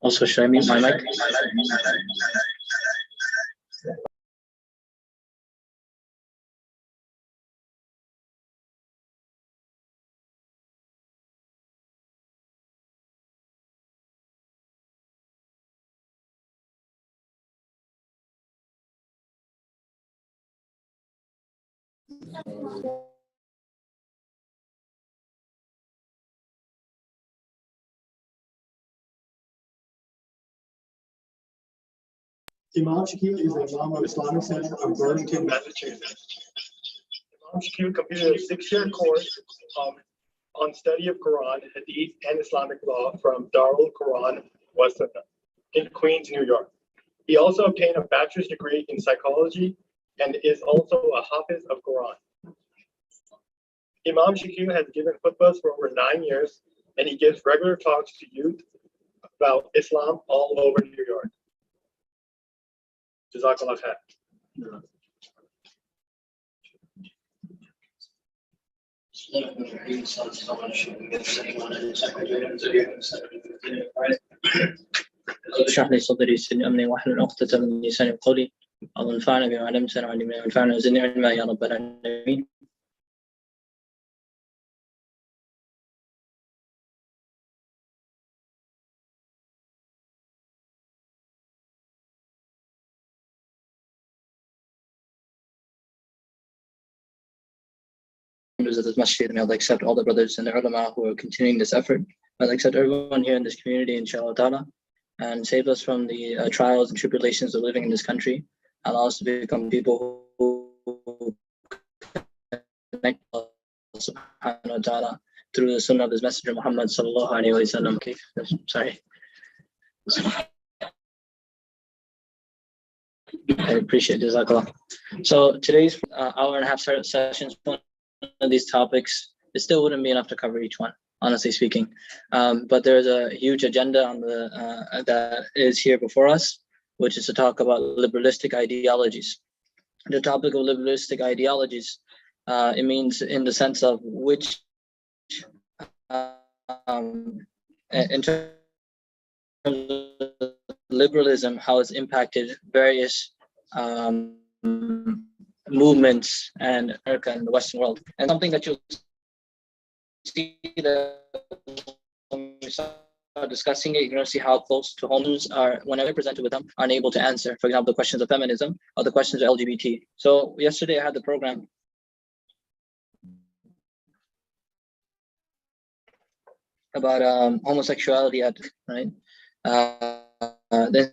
Also, should I mute my mic? Imam Shakeelur is the Imam of Islamic Center of Burlington, Massachusetts. Imam Shakeelur completed a 6-year course on study of Quran, Hadith, and Islamic law from Darul Quran Wasatha in Queens, New York. He also obtained a bachelor's degree in psychology and is also a Hafiz of Quran. Imam Shakeelur has given khutbahs for over 9 years, and he gives regular talks to youth about Islam all over New York. Jazakallah khair. اشرح لي صدري يسر امري واحلل عقدة من لساني قولي اللهم انفعنا بما علمتنا وعلمنا وانفعنا وزدنا علما يا رب العالمين. Of this masjid, may Allah accept all the brothers and the ulama who are continuing this effort. May Allah accept everyone here in this community, inshallah ta'ala, and save us from the trials and tribulations of living in this country, and also become people who connect Allah subhanahu wa ta'ala through the sunnah of his messenger Muhammad sallallahu alayhi wa sallam. Okay, sorry. I appreciate it. Jazakallah. So today's hour and a half sessions, one of these topics, it still wouldn't be enough to cover each one, honestly speaking. But there's a huge agenda on the that is here before us, which is to talk about liberalistic ideologies. The topic of liberalistic ideologies, it means in the sense of which, in terms of liberalism, how it's impacted various movements and America and the Western world. And something that you'll see that when we start discussing it, you're going to see how close to hormones are, whenever presented with them, are unable to answer. For example, the questions of feminism or the questions of LGBT. So yesterday I had the program about homosexuality at the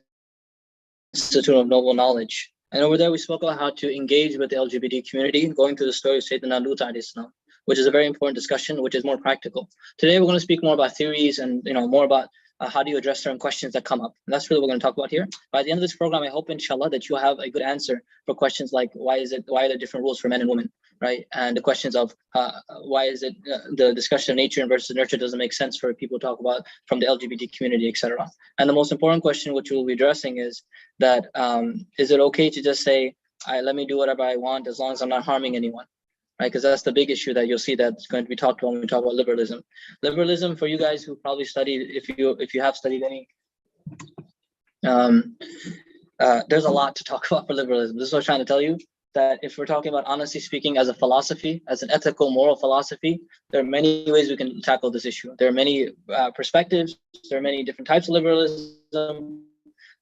Institute of Noble Knowledge. And over there, we spoke about how to engage with the LGBT community, going through the story of Sayyidina Lut alayhi salam, which is a very important discussion, which is more practical. Today, we're going to speak more about theories and more about how do you address certain questions that come up. And that's really what we're going to talk about here. By the end of this program, I hope, inshallah, that you'll have a good answer for questions like why are there different rules for men and women, right? And the questions of why is it the discussion of nature versus nurture doesn't make sense for people to talk about from the LGBT community, etc. And the most important question which we'll be addressing is that is it okay to just say, let me do whatever I want as long as I'm not harming anyone? Right, because that's the big issue that you'll see that's going to be talked about when we talk about liberalism. Liberalism, for you guys who probably studied, if you have studied any, there's a lot to talk about for liberalism. This is what I'm trying to tell you, that if we're talking about, honestly speaking, as a philosophy, as an ethical, moral philosophy, there are many ways we can tackle this issue. There are many perspectives. There are many different types of liberalism.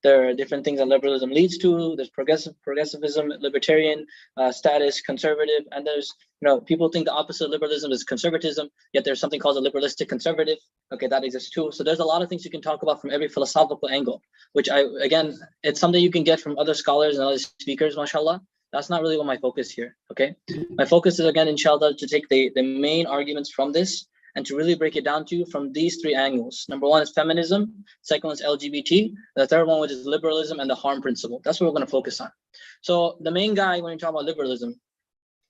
There are different things that liberalism leads to. There's progressivism, libertarian, status, conservative, and there's, people think the opposite of liberalism is conservatism, yet there's something called a liberalistic conservative. Okay, that exists too. So there's a lot of things you can talk about from every philosophical angle, which again, it's something you can get from other scholars and other speakers, mashallah. That's not really what my focus here, okay? My focus is, again, inshallah, to take the main arguments from this and to really break it down to you from these three angles. Number one is feminism, second one is LGBT, the third one, which is liberalism and the harm principle. That's what we're going to focus on. So the main guy, when you talk about liberalism,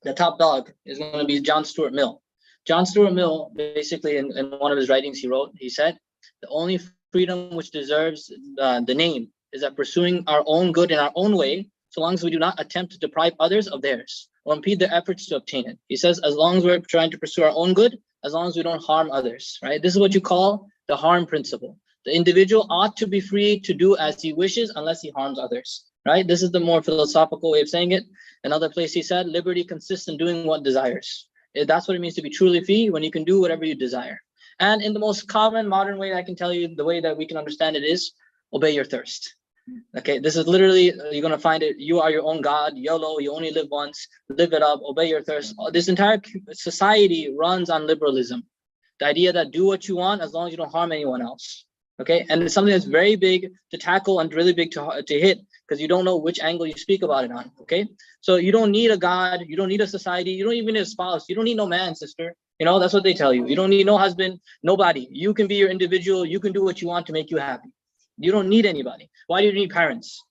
the top dog is going to be John Stuart Mill. John Stuart Mill, basically, in one of his writings he said, the only freedom which deserves the name is that pursuing our own good in our own way, so long as we do not attempt to deprive others of theirs or impede their efforts to obtain it. He says, as long as we're trying to pursue our own good, as long as we don't harm others, right? This is what you call the harm principle. The individual ought to be free to do as he wishes unless he harms others, right? This is the more philosophical way of saying it. Another place he said, liberty consists in doing what desires. That's what it means to be truly free, when you can do whatever you desire. And in the most common modern way I can tell you, the way that we can understand it is obey your thirst. Okay, this is literally, you're going to find it, you are your own God, YOLO, you only live once, live it up, obey your thirst. This entire society runs on liberalism. The idea that do what you want as long as you don't harm anyone else. Okay, and it's something that's very big to tackle and really big to hit, because you don't know which angle you speak about it on. Okay, so you don't need a God, you don't need a society, you don't even need a spouse, you don't need no man, sister. You know, that's what they tell you. You don't need no husband, nobody. You can be your individual, you can do what you want to make you happy. You don't need anybody. Why do you need parents?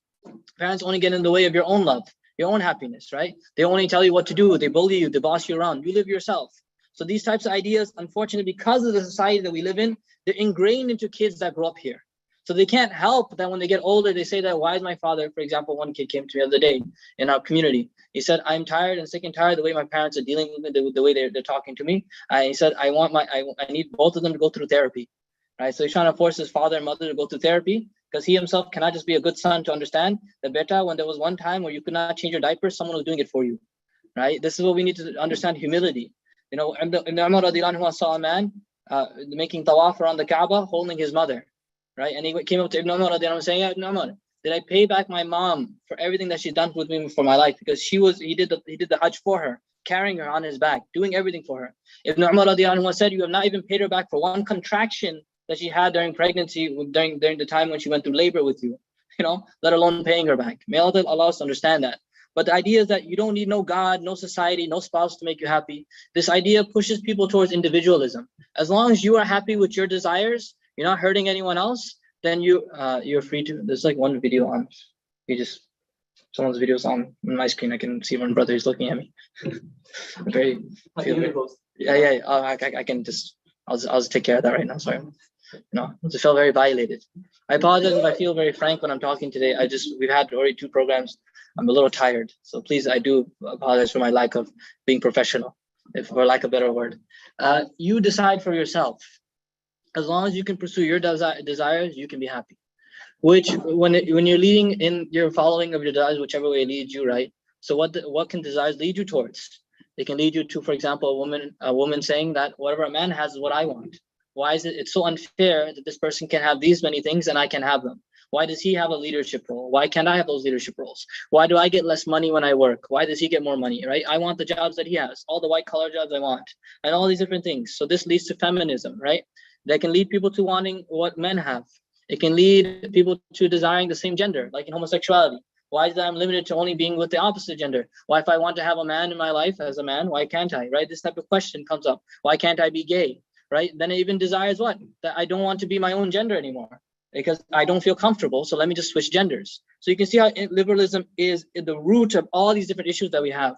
Parents only get in the way of your own love, your own happiness, right? They only tell you what to do, they bully you, they boss you around. You live yourself. So these types of ideas, unfortunately, because of the society that we live in, they're ingrained into kids that grow up here. So they can't help that when they get older, they say that, why is my father, for example, one kid came to me the other day in our community. He said, I'm tired and sick and tired of the way my parents are dealing with me, the way they're talking to me. He said, I need both of them to go through therapy. Right, so he's trying to force his father and mother to go through therapy, because he himself cannot just be a good son to understand that, beta, when there was one time where you could not change your diaper, someone was doing it for you. Right, this is what we need to understand: humility. You know, Imam saw a man making tawaf around the Kaaba holding his mother, right? And he came up to Ibn Umar saying, yeah, Ibn Umar, did I pay back my mom for everything that she's done with me for my life? Because he did the Hajj for her, carrying her on his back, doing everything for her. Ibn Umar said, you have not even paid her back for one contraction that she had during pregnancy, during the time when she went through labor with you, you know, let alone paying her back. May Allah allow us to understand that. But the idea is that you don't need no God, no society, no spouse to make you happy. This idea pushes people towards individualism. As long as you are happy with your desires, you're not hurting anyone else, then you're free to. There's like one video on, someone's video's on my screen. I can see one brother is looking at me. Yeah. I can just, I'll just take care of that right now. Sorry. No, I just feel very violated. I apologize if I feel very frank when I'm talking today. We've had already 2 programs. I'm a little tired. So please, I do apologize for my lack of being professional, if for lack of a better word. You decide for yourself. As long as you can pursue your desires, you can be happy. Which, when you're leading in your following of your desires, whichever way it leads you, right? So what can desires lead you towards? They can lead you to, for example, a woman saying that whatever a man has is what I want. Why is it's so unfair that this person can have these many things and I can have them? Why does he have a leadership role? Why can't I have those leadership roles? Why do I get less money when I work? Why does he get more money, right? I want the jobs that he has, all the white collar jobs I want, and all these different things. So this leads to feminism, right? That can lead people to wanting what men have. It can lead people to desiring the same gender, like in homosexuality. Why is that I'm limited to only being with the opposite gender? Why, if I want to have a man in my life as a man, why can't I, right? This type of question comes up. Why can't I be gay? Right? Then it even desires what? That I don't want to be my own gender anymore because I don't feel comfortable. So let me just switch genders. So you can see how liberalism is at the root of all these different issues that we have.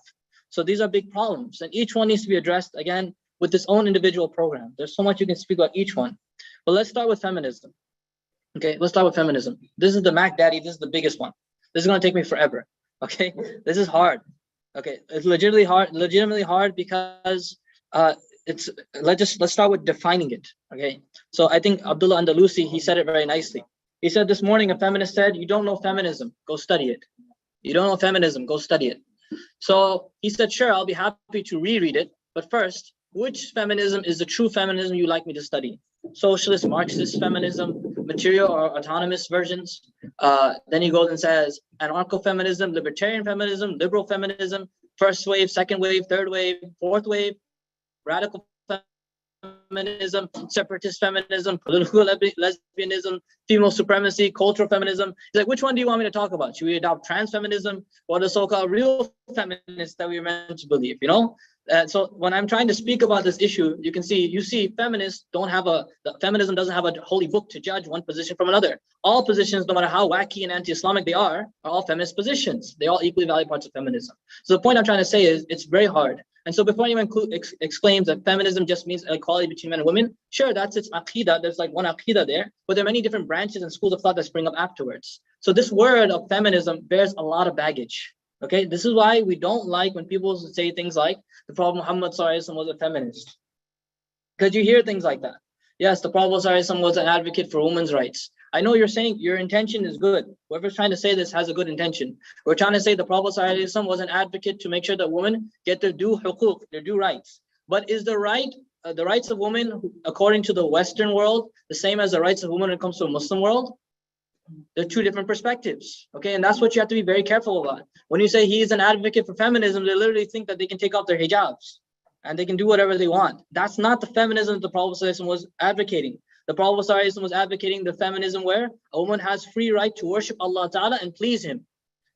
So these are big problems, and each one needs to be addressed again with its own individual program. There's so much you can speak about each one. But let's start with feminism. Okay, let's start with feminism. This is the Mac Daddy. This is the biggest one. This is going to take me forever. Okay, this is hard. Okay, it's legitimately hard because let's start with defining it. Okay, so I think Abdullah Andalusi, he said it very nicely. He said this morning, a feminist said, you don't know feminism, go study it. You don't know feminism, go study it. So he said, sure, I'll be happy to reread it, but first, which feminism is the true feminism you'd like me to study? Socialist, Marxist feminism, material or autonomous versions. Then he goes and says anarcho-feminism, libertarian feminism, liberal feminism, first wave, second wave, third wave, fourth wave, radical feminism, separatist feminism, political lesbianism, female supremacy, cultural feminism. He's like, which one do you want me to talk about? Should we adopt trans feminism or the so-called real feminists that we were meant to believe, you know? So when I'm trying to speak about this issue, you see feminists feminism doesn't have a holy book to judge one position from another. All positions, no matter how wacky and anti-Islamic they are all feminist positions. They all equally valid parts of feminism. So the point I'm trying to say is it's very hard. And so before anyone exclaims that feminism just means equality between men and women, sure, that's its aqidah. There's like one aqidah there, but there are many different branches and schools of thought that spring up afterwards. So this word of feminism bears a lot of baggage. Okay, this is why we don't like when people say things like the Prophet Muhammad ﷺ was a feminist. Because you hear things like that. Yes, the Prophet ﷺ was an advocate for women's rights. I know you're saying your intention is good. Whoever's trying to say this has a good intention. We're trying to say the Prophet ﷺ was an advocate to make sure that women get their due huquq, their due rights. But is the rights of women, according to the Western world, the same as the rights of women when it comes to a Muslim world? They're two different perspectives. Okay, and that's what you have to be very careful about. When you say he is an advocate for feminism, they literally think that they can take off their hijabs and they can do whatever they want. That's not the feminism that the Prophet ﷺ was advocating. The Prophet ﷺ was advocating the feminism where a woman has free right to worship Allah Ta'ala and please him.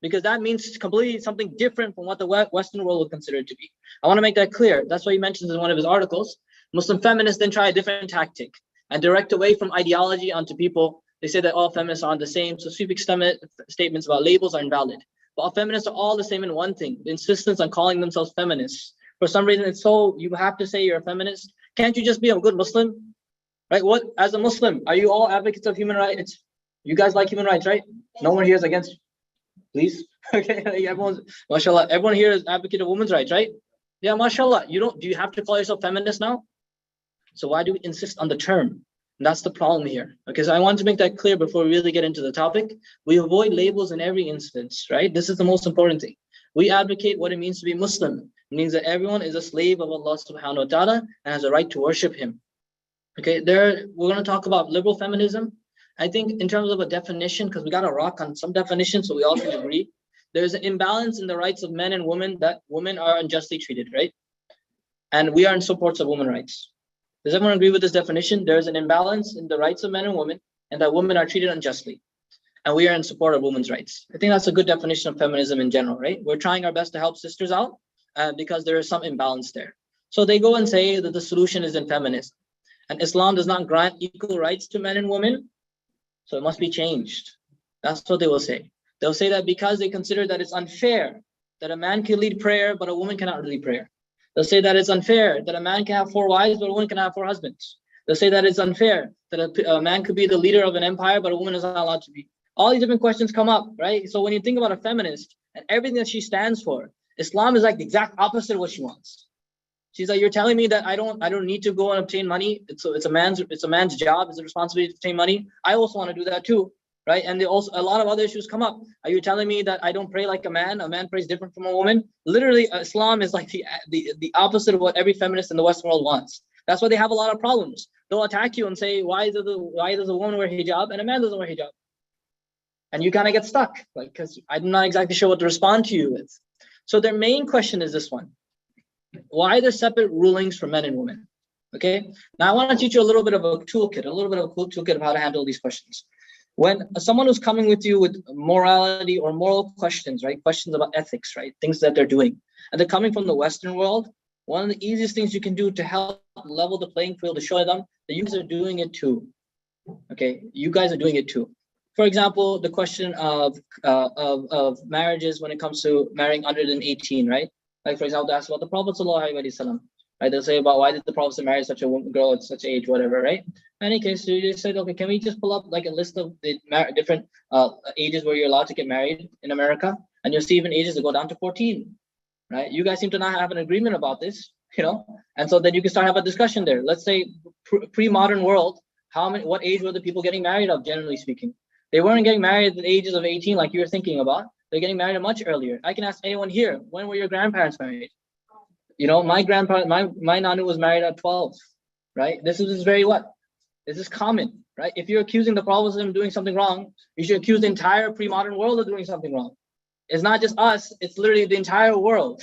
Because that means completely something different from what the Western world would consider it to be. I want to make that clear. That's why he mentions in one of his articles, Muslim feminists then try a different tactic and direct away from ideology onto people. They say that all feminists are the same. So sweeping statements about labels are invalid. But all feminists are all the same in one thing, the insistence on calling themselves feminists. For some reason, it's so, you have to say you're a feminist. Can't you just be a good Muslim? Right? What, as a Muslim, are you all advocates of human rights? You guys like human rights, right? No one here is against, please. Okay, everyone's, mashallah, everyone here is advocate of women's rights, right? Yeah, mashallah. Do you have to call yourself feminist now? So why do we insist on the term? And that's the problem here. Okay, so I want to make that clear before we really get into the topic. We avoid labels in every instance, right? This is the most important thing. We advocate what it means to be Muslim. It means that everyone is a slave of Allah subhanahu wa ta'ala and has a right to worship him. Okay, we're going to talk about liberal feminism. I think in terms of a definition, because we got to rock on some definitions so we all can agree, there's an imbalance in the rights of men and women, that women are unjustly treated, right? And we are in support of women's rights. Does everyone agree with this definition? There's an imbalance in the rights of men and women, and that women are treated unjustly. And we are in support of women's rights. I think that's a good definition of feminism in general, right? We're trying our best to help sisters out because there is some imbalance there. So they go and say that the solution is in feminism. And Islam does not grant equal rights to men and women, so it must be changed. That's what they will say. They'll say that because they consider that it's unfair that a man can lead prayer, but a woman cannot lead prayer. They'll say that it's unfair that a man can have 4 wives, but a woman can have 4 husbands. They'll say that it's unfair that a man could be the leader of an empire, but a woman is not allowed to be. All these different questions come up, right? So when you think about a feminist and everything that she stands for, Islam is like the exact opposite of what she wants. She's like, you're telling me that I don't need to go and obtain money. It's a man's job, it's a responsibility to obtain money. I also want to do that too, right? And also a lot of other issues come up. Are you telling me that I don't pray like a man? A man prays different from a woman? Literally, Islam is like the opposite of what every feminist in the Western world wants. That's why they have a lot of problems. They'll attack you and say, why does a woman wear hijab and a man doesn't wear hijab? And you kind of get stuck, like, because I'm not exactly sure what to respond to you with. So their main question is this one. Why are there separate rulings for men and women? Okay. Now I want to teach you a little bit of a toolkit of how to handle these questions. When someone who's coming with you with morality or moral questions, right? Questions about ethics, right? Things that they're doing. And they're coming from the Western world. One of the easiest things you can do to help level the playing field to show them that you guys are doing it too. Okay. You guys are doing it too. For example, the question of marriages when it comes to marrying under than 18, right? Like, for example, they ask about the Prophet ﷺ, right? They'll say about why did the Prophet marry such a girl at such age, whatever, right? In any case, so you just said, okay, can we just pull up like a list of the different ages where you're allowed to get married in America? And you'll see even ages that go down to 14, right? You guys seem to not have an agreement about this, you know? And so then you can start have a discussion there. Let's say pre-modern world, what age were the people getting married of, generally speaking? They weren't getting married at the ages of 18 like you were thinking about. They're getting married much earlier. I can ask anyone here, when were your grandparents married? You know, my nanu was married at 12, right? This is very what? This is common, right? If you're accusing the Prophet of doing something wrong, you should accuse the entire pre-modern world of doing something wrong. It's not just us, it's literally the entire world.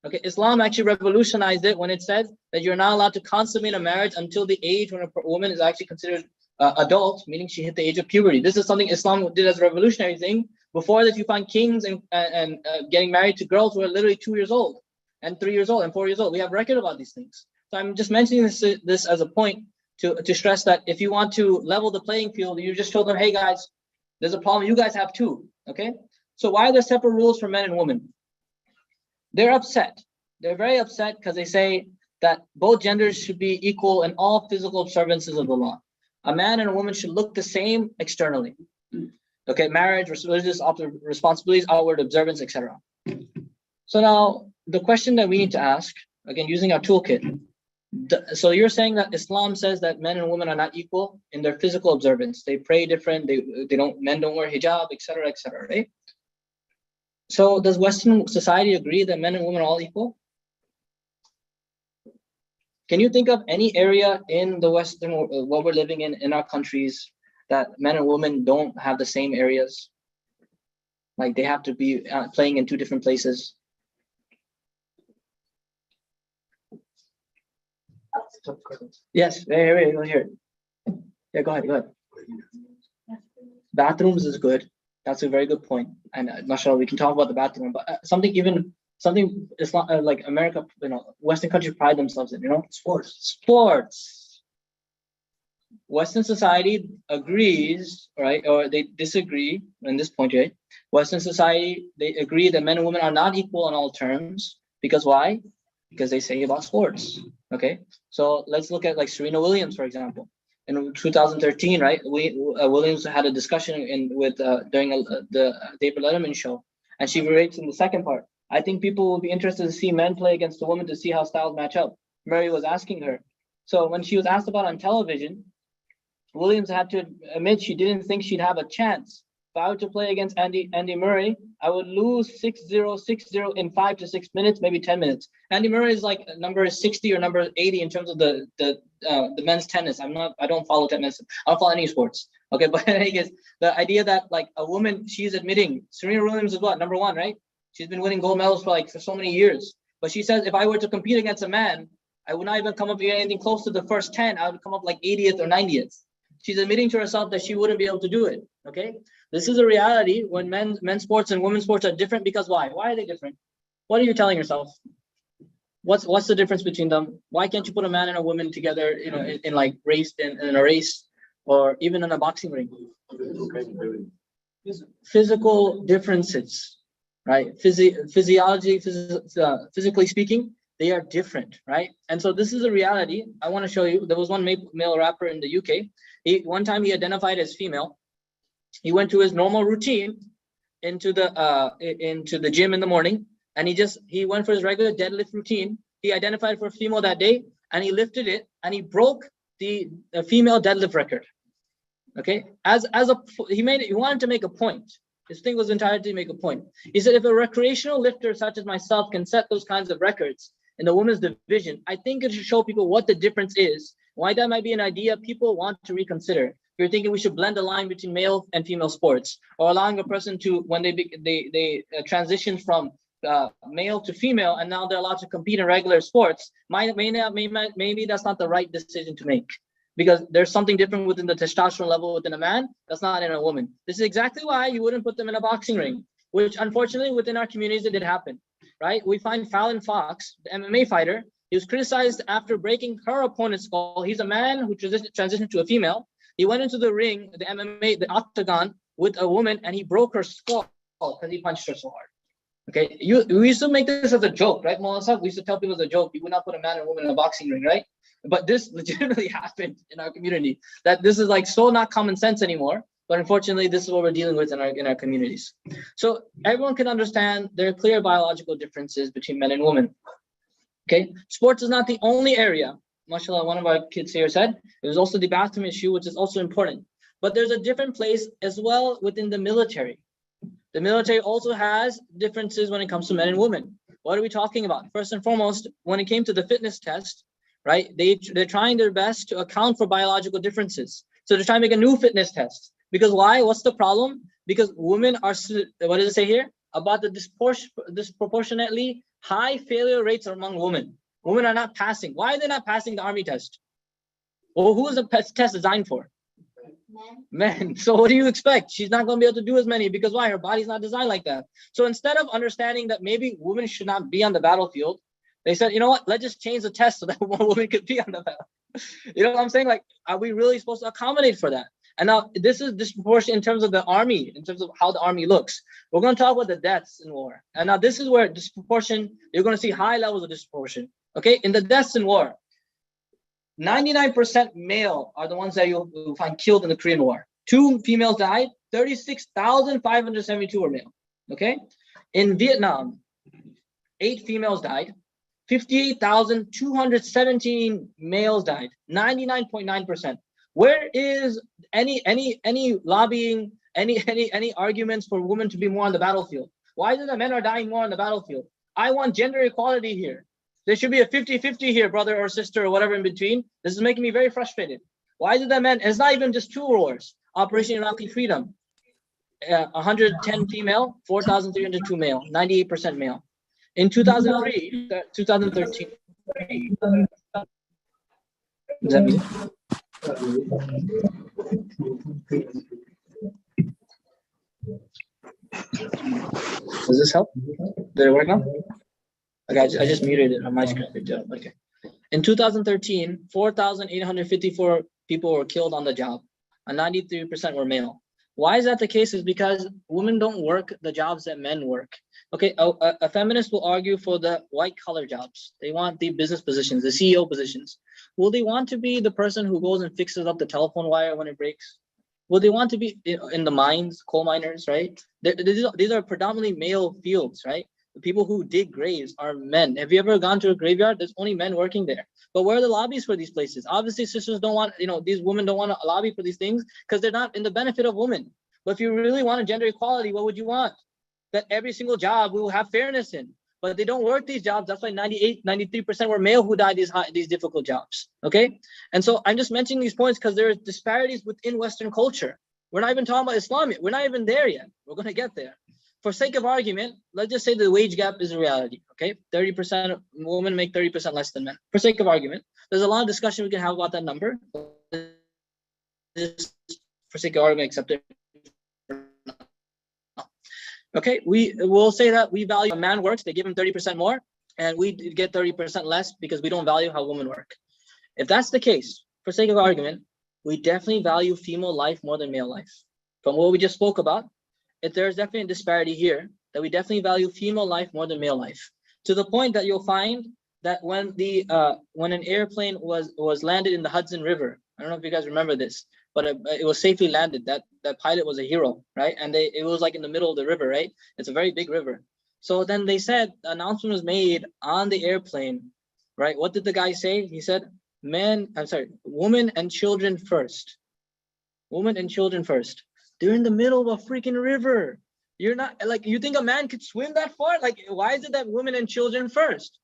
Okay, Islam actually revolutionized it when it said that you're not allowed to consummate a marriage until the age when a woman is actually considered adult, meaning she hit the age of puberty. This is something Islam did as a revolutionary thing. Before that, you find kings and getting married to girls who are literally 2 years old and 3 years old and 4 years old. We have record about these things. So I'm just mentioning this as a point to stress that if you want to level the playing field, you just show them, hey guys, there's a problem you guys have too. Okay. So why are there separate rules for men and women? They're upset They're very upset because they say that both genders should be equal in all physical observances of the law. A man and a woman should look the same externally. Okay, marriage, religious responsibilities, outward observance, etc. So now the question that we need to ask, again, using our toolkit. So you're saying that Islam says that men and women are not equal in their physical observance. They pray different. Men don't wear hijab, etc., right? So does Western society agree that men and women are all equal? Can you think of any area in the Western, what we're living in our countries, that men and women don't have the same areas? Like they have to be playing in two different places? Yes, here. Yeah, go ahead. Bathrooms is good. That's a very good point. And mashallah, we can talk about the bathroom, but something it's not like America, Western countries pride themselves in, sports. Western society agrees, right, or they disagree on this point, right? Western society, they agree that men and women are not equal on all terms. Because why? Because they say about sports. Okay, so let's look at like Serena Williams, for example. In 2013, right, Williams had a discussion during the David Letterman show, and she relates in the second part. I think people will be interested to see men play against a woman to see how styles match up. Murray was asking her. So when she was asked about on television, Williams had to admit she didn't think she'd have a chance. If I were to play against Andy Murray, I would lose 6-0, 6-0 in 5 to 6 minutes, maybe 10 minutes. Andy Murray is like number 60 or number 80 in terms of the men's tennis. I don't follow tennis. I don't follow any sports. Okay, but I guess the idea that like a woman, she's admitting Serena Williams is what, number 1, right? She's been winning gold medals for so many years. But she says if I were to compete against a man, I would not even come up anything close to the first 10. I would come up like 80th or 90th. She's admitting to herself that she wouldn't be able to do it. Okay, this is a reality when men's sports and women's sports are different. Because why? Why are they different? What are you telling yourself? What's the difference between them? Why can't you put a man and a woman together, in like race in a race, or even in a boxing ring? Physical differences, right? Physiology, physically speaking, they are different, right? And so this is a reality. I want to show you. There was one male rapper in the UK. One time he identified as female. He went to his normal routine into the gym in the morning, and he went for his regular deadlift routine. He identified for a female that day, and he lifted it, and he broke the female deadlift record. Okay, he wanted to make a point. His thing was entirely to make a point. He said, if a recreational lifter such as myself can set those kinds of records in the women's division, I think it should show people what the difference is. Why that might be an idea people want to reconsider. You're thinking we should blend the line between male and female sports, or allowing a person to, when they transition from male to female, and now they're allowed to compete in regular sports. Maybe that's not the right decision to make, because there's something different within the testosterone level within a man that's not in a woman. This is exactly why you wouldn't put them in a boxing ring, which unfortunately within our communities it did happen, right? We find Fallon Fox, the MMA fighter. He was criticized after breaking her opponent's skull. He's a man who transitioned to a female. He went into the ring, the MMA, the octagon, with a woman, and he broke her skull because he punched her so hard. Okay, we used to make this as a joke, right, Maulana? We used to tell people as a joke, you would not put a man and a woman in a boxing ring, right? But this legitimately happened in our community. That this is like so not common sense anymore. But unfortunately, this is what we're dealing with in our communities. So everyone can understand there are clear biological differences between men and women. Okay, sports is not the only area. Mashallah, one of our kids here said, there's also the bathroom issue, which is also important. But there's a different place as well within the military. The military also has differences when it comes to men and women. What are we talking about? First and foremost, when it came to the fitness test, right? They're trying their best to account for biological differences. So they're trying to make a new fitness test. Because why? What's the problem? Because women are, what does it say here? About the disproportionately high failure rates among women. Women are not passing. Why are they not passing the army test? Well, who is the test designed for? Men. So what do you expect? She's not going to be able to do as many, because why? Her body's not designed like that. So instead of understanding that maybe women should not be on the battlefield, they said, you know what? Let's just change the test so that more women could be on the battlefield. You know what I'm saying? Like, are we really supposed to accommodate for that? And now this is disproportionate in terms of the army, in terms of how the army looks. We're going to talk about the deaths in war. And now this is where disproportion, you're going to see high levels of disproportion. Okay, in the deaths in war, 99% male are the ones that you'll find killed in the Korean War. 2 females died, 36,572 were male. Okay, in Vietnam, 8 females died, 58,217 males died, 99.9%. Where is any lobbying, any arguments for women to be more on the battlefield? Why is it that men are dying more on the battlefield? I want gender equality here. There should be a 50-50 here, brother or sister or whatever in between. This is making me very frustrated. Why is it that men, and it's not even just 2 wars, Operation Iraqi Freedom, 110 female, 4,302 male, 98% male. In 2003, 2013. Does that mean? Does this help? Did it work now? Okay, I just muted it on my screen. Okay. In 2013, 4,854 people were killed on the job, and 93% were male. Why is that the case? Is because women don't work the jobs that men work. Okay, a feminist will argue for the white-collar jobs. They want the business positions, the CEO positions. Will they want to be the person who goes and fixes up the telephone wire when it breaks? Will they want to be in the mines, coal miners, right? These are predominantly male fields, right? The people who dig graves are men. Have you ever gone to a graveyard? There's only men working there. But where are the lobbies for these places? Obviously, sisters don't want, these women don't want to lobby for these things because they're not in the benefit of women. But if you really want a gender equality, what would you want? That every single job we will have fairness in. But they don't work these jobs. That's why 93% were male who died these difficult jobs. Okay? And so I'm just mentioning these points because there are disparities within Western culture. We're not even talking about Islam yet. We're not even there yet. We're going to get there. For sake of argument, let's just say the wage gap is a reality. Okay? 30% of women make 30% less than men. For sake of argument, there's a lot of discussion we can have about that number. For sake of argument, accept it. Okay, we will say that we value a man works, they give him 30% more, and we get 30% less because we don't value how women work. If that's the case, for sake of argument, we definitely value female life more than male life. From what we just spoke about, if there's definitely a disparity here, that we definitely value female life more than male life. To the point that you'll find that when an airplane was landed in the Hudson River, I don't know if you guys remember this, but it was safely landed. That pilot was a hero, right? And it was like in the middle of the river, right? It's a very big river. So then they said, the announcement was made on the airplane, right? What did the guy say? He said, women and children first. Women and children first. They're in the middle of a freaking river. You're not, you think a man could swim that far? Why is it that women and children first?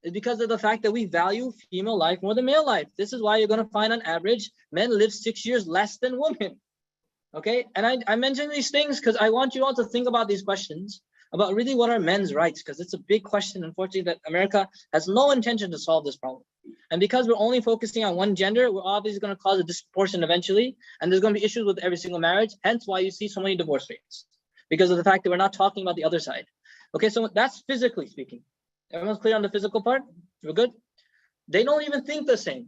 It's because of the fact that we value female life more than male life. This is why you're going to find on average, men live 6 years less than women. Okay, and I mention these things because I want you all to think about these questions, about really what are men's rights, because it's a big question, unfortunately, that America has no intention to solve this problem. And because we're only focusing on one gender, we're obviously going to cause a disproportion eventually, and there's going to be issues with every single marriage, hence why you see so many divorce rates, because of the fact that we're not talking about the other side. Okay, so that's physically speaking. Everyone's clear on the physical part? We're good? They don't even think the same.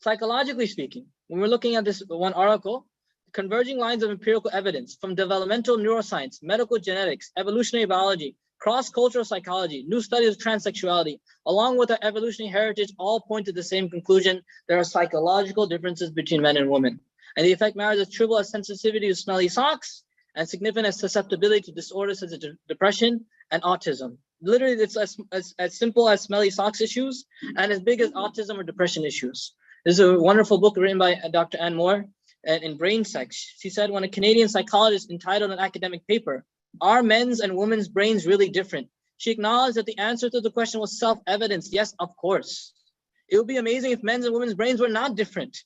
Psychologically speaking, when we're looking at this one article, converging lines of empirical evidence from developmental neuroscience, medical genetics, evolutionary biology, cross-cultural psychology, new studies of transsexuality, along with our evolutionary heritage, all point to the same conclusion. There are psychological differences between men and women. And they affect marriage as trivial as sensitivity to smelly socks and significant as susceptibility to disorders such as depression and autism. Literally, it's as simple as smelly socks issues and as big as autism or depression issues. This is a wonderful book written by Dr. Ann Moore in Brain Sex. She said, when a Canadian psychologist entitled an academic paper, "Are men's and women's brains really different?" she acknowledged that the answer to the question was self-evident. Yes, of course. It would be amazing if men's and women's brains were not different,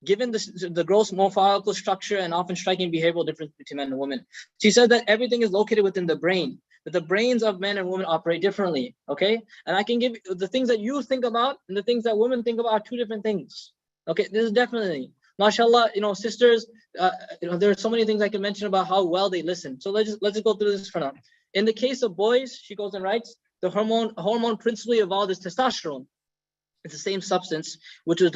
given the gross morphological structure and often striking behavioral difference between men and women. She said that everything is located within the brain, that the brains of men and women operate differently, okay? And I can give you the things that you think about and the things that women think about are two different things, okay? This is definitely, mashallah, sisters, there are so many things I can mention about how well they listen. So let's just go through this for now. In the case of boys, she goes and writes, the hormone principally evolved as testosterone. It's the same substance which was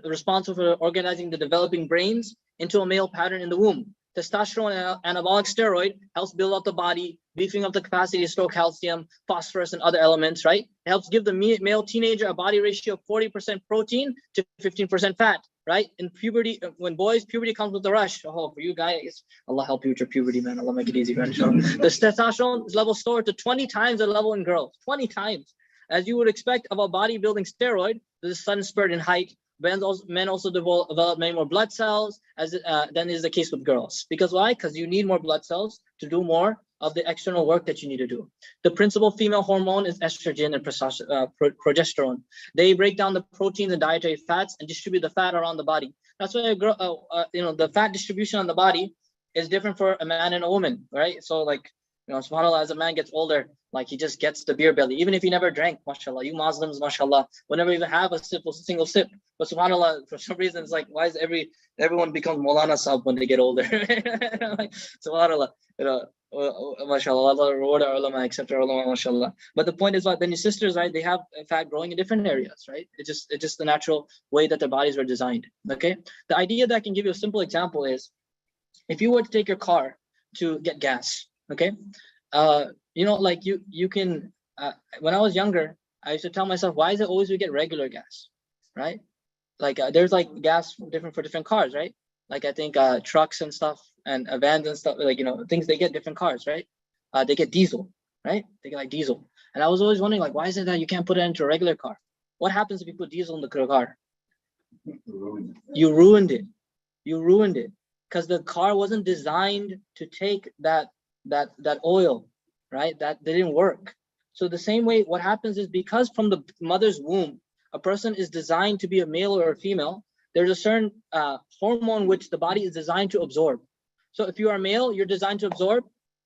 responsible for organizing the developing brains into a male pattern in the womb. Testosterone, an anabolic steroid, helps build up the body, beefing up the capacity to store calcium, phosphorus, and other elements, right? It helps give the male teenager a body ratio of 40% protein to 15% fat, right? In puberty, when boys, puberty comes with a rush. Oh, for you guys, Allah help you with your puberty, man. Allah make it easy, man. The testosterone level soared to 20 times the level in girls, 20 times. As you would expect of a bodybuilding steroid, the sudden spurt in height. Men also develop many more blood cells than is the case with girls. Because why? Because you need more blood cells to do more of the external work that you need to do. The principal female hormone is estrogen and progesterone. They break down the proteins and dietary fats and distribute the fat around the body. That's why the fat distribution on the body is different for a man and a woman, right? So like, subhanAllah, as a man gets older, like he just gets the beer belly, even if he never drank, mashallah. You Muslims, mashallah, will never even have a single sip. But subhanAllah, for some reason, it's like, why is everyone becomes Maulana Sahib when they get older? Like, subhanAllah, mashallah, Allah reward our ulama, accept our ulama, mashallah. But the point is, like, then your sisters, right, they have fat growing in different areas, right? It's just the natural way that their bodies were designed, okay? The idea that I can give you a simple example is, if you were to take your car to get gas, okay? Like you can, when I was younger, I used to tell myself, why is it always we get regular gas, right? Like there's like gas different for different cars, right? Like I think trucks and stuff and vans and stuff, like, things, they get different cars, right? They get diesel, right? They get like diesel. And I was always wondering, like, why is it that you can't put it into a regular car? What happens if you put diesel in the car? You ruined it. You ruined it. Because the car wasn't designed to take that oil, right? That didn't work. So the same way, what happens is, because from the mother's womb, a person is designed to be a male or a female, there's a certain hormone which the body is designed to absorb. So if you are male, you're designed to absorb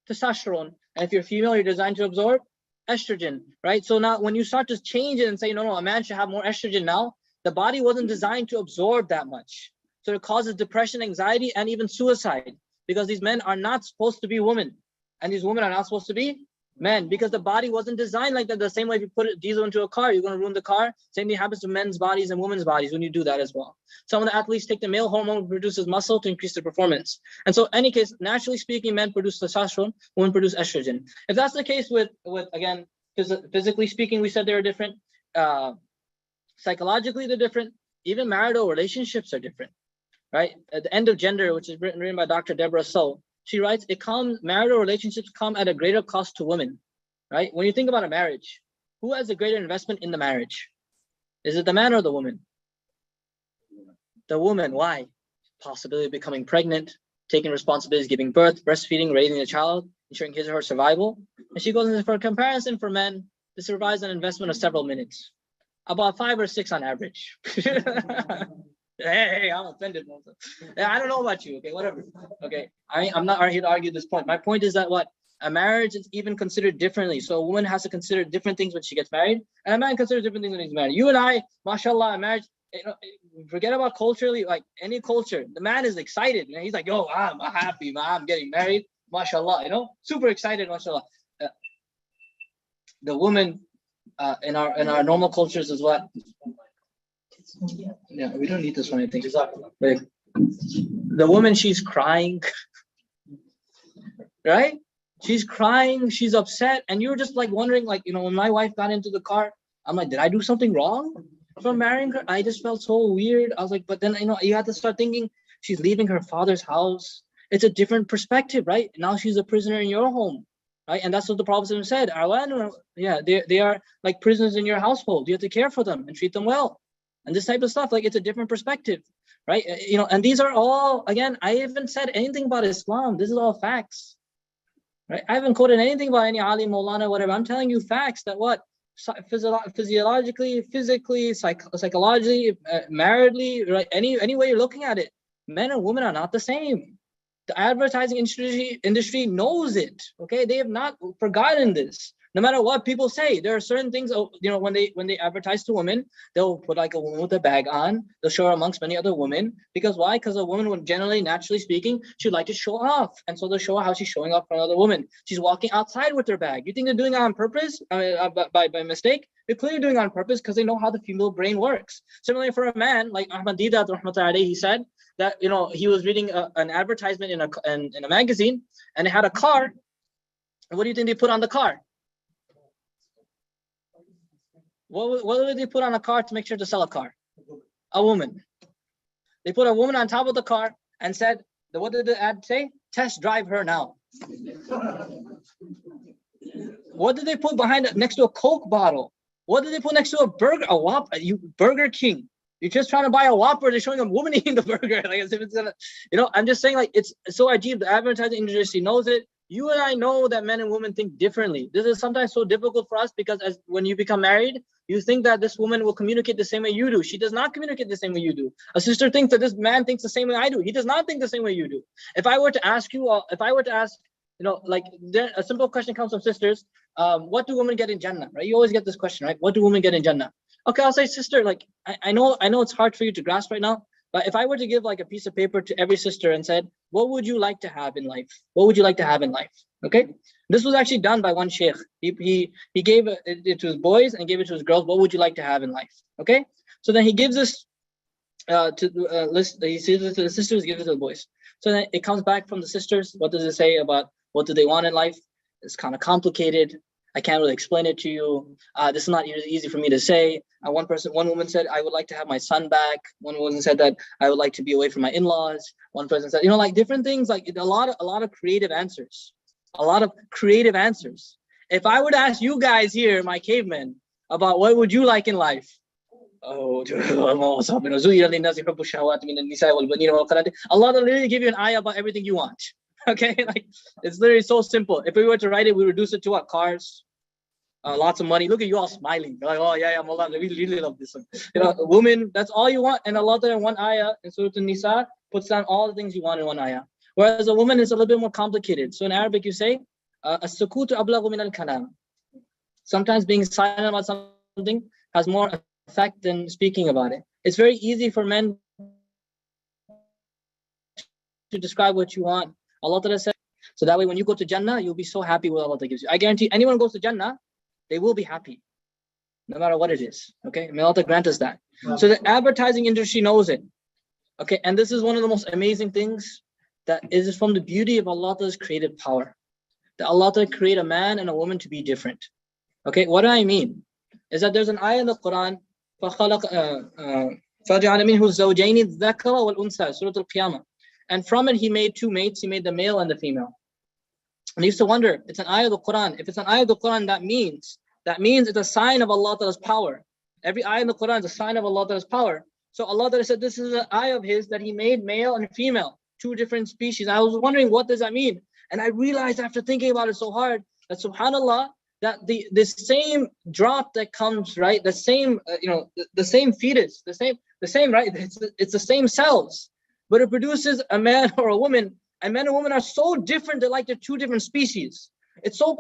testosterone. And if you're female, you're designed to absorb estrogen, right? So now when you start to change it and say, no, a man should have more estrogen now, the body wasn't designed to absorb that much. So it causes depression, anxiety, and even suicide, because these men are not supposed to be women. And these women are not supposed to be men, because the body wasn't designed like that. The same way if you put diesel into a car, you're going to ruin the car. Same thing happens to men's bodies and women's bodies when you do that as well. Some of the athletes take the male hormone, produces muscle to increase their performance. And so in any case, naturally speaking, men produce testosterone, women produce estrogen. If that's the case with again, physically speaking, we said they're different. Psychologically, they're different. Even marital relationships are different, right? At the End of Gender, which is written by Dr. Deborah Sow, she writes, marital relationships come at a greater cost to women, right? When you think about a marriage, who has a greater investment in the marriage? Is it the man or the woman? The woman. Why? Possibility of becoming pregnant, taking responsibilities, giving birth, breastfeeding, raising a child, ensuring his or her survival. And she goes into, for comparison, for men, this requires an investment of several minutes, about 5 or 6 on average. Hey, I'm offended. I don't know about you. Okay, whatever. Okay, I'm not here to argue this point. My point is that a marriage is even considered differently. So a woman has to consider different things when she gets married, and a man considers different things when he's married. You and I, mashallah, a marriage, forget about culturally, like any culture. The man is excited. He's like, yo, I'm happy, man. I'm getting married. Mashallah, super excited, mashallah. The woman in our normal cultures is what? Yeah, we don't need this one, I think. Like, the woman, she's crying, right? She's crying, she's upset, and you're just like wondering, like, when my wife got into the car, I'm like, did I do something wrong from marrying her? I just felt so weird. I was like, but then, you have to start thinking, she's leaving her father's house. It's a different perspective, right? Now she's a prisoner in your home, right? And that's what the Prophet said. Yeah, they are like prisoners in your household. You have to care for them and treat them well. And this type of stuff, like, it's a different perspective, right? And these are all, again, I haven't said anything about Islam. This is all facts, right? I haven't quoted anything about any alim, Maulana, whatever. I'm telling you facts that physiologically, physically, psychologically, maritally, right? Any way you're looking at it, men and women are not the same. The advertising industry knows it, okay? They have not forgotten this. No matter what people say, there are certain things, when they advertise to women, they'll put like a woman with a bag on. They'll show her amongst many other women. Because why? Because a woman would generally, naturally speaking, she'd like to show off. And so they'll show her how she's showing off for another woman. She's walking outside with her bag. You think they're doing it on purpose? By mistake? They're clearly doing it on purpose because they know how the female brain works. Similarly, for a man, like Ahmad Didat, rahmatullahi alayhi, he said that, you know, he was reading an advertisement in a magazine, and it had a car. And what do you think they put on the car? What would they put on a car to make sure to sell a car? A woman. They put a woman on top of the car and said, what did the ad say? Test drive her now. What did they put behind it next to a Coke bottle? What did they put next to a burger, a Whopper, Burger King? You're just trying to buy a Whopper, they're showing a woman eating the burger. Like as if it's gonna, you know, I'm just saying, like, it's so ajib. The advertising industry knows it. You and I know that men and women think differently. This is sometimes so difficult for us because when you become married, you think that this woman will communicate the same way you do. She does not communicate the same way you do. A sister thinks that this man thinks the same way I do. He does not think the same way you do. If I were to ask, you know, like a simple question comes from sisters, what do women get in Jannah, right? You always get this question, right? What do women get in Jannah? Okay, I'll say, sister, like, I know it's hard for you to grasp right now, but if I were to give like a piece of paper to every sister and said, what would you like to have in life? What would you like to have in life? Okay, this was actually done by one sheikh. He gave it to his boys and gave it to his girls. What would you like to have in life? Okay, so then he gives this list. He says it to the sisters, gives it to the boys. So then it comes back from the sisters. What does it say about what do they want in life? It's kind of complicated. I can't really explain it to you. This is not easy for me to say. One woman said, I would like to have my son back. One woman said that I would like to be away from my in-laws. One person said, you know, like different things, like a lot of creative answers. A lot of creative answers. If I would ask you guys here, my cavemen, about what would you like in life? Oh, Allah will literally give you an ayah about everything you want. Okay, like it's literally so simple. If we were to write it, we reduce it to what? Cars, lots of money. Look at you all smiling. You're like, oh yeah, Allah, we really love this one. You know, women, that's all you want. And Allah in one ayah in Surah An-Nisa puts down all the things you want in one ayah. Whereas a woman is a little bit more complicated. So in Arabic, you say, as-sukutu ablagu min al-kalam. Sometimes being silent about something has more effect than speaking about it. It's very easy for men to describe what you want. Allah Ta'ala said, so that way when you go to Jannah, you'll be so happy with Allah Ta'ala gives you. I guarantee anyone who goes to Jannah, they will be happy, no matter what it is. Okay, may Allah grant us that. So the advertising industry knows it. Okay, and this is one of the most amazing things that is from the beauty of Allah Ta'ala's creative power. That Allah Ta'ala create a man and a woman to be different. Okay, what do I mean? Is that there's an ayah in the Quran, فَجَعَلَ مِنْهُ الزَّوْجَيْنِ الذَّكَرَ وَالْأُنْثَى, Surah Al-Qiyamah. And from it, he made two mates. He made the male and the female. And I used to wonder, it's an ayah of the Quran. If it's an ayah of the Quran, that means it's a sign of Allah Ta'ala's power. Every ayah in the Quran is a sign of Allah Ta'ala's power. So Allah Ta'ala said, this is an ayah of his that he made male and female, two different species. I was wondering, what does that mean? And I realized after thinking about it so hard that subhanAllah, that the same drop that comes, right? The same, the same fetus, the same, right? It's the same cells. But it produces a man or a woman, and men and women are so different, they're like they're two different species. It's so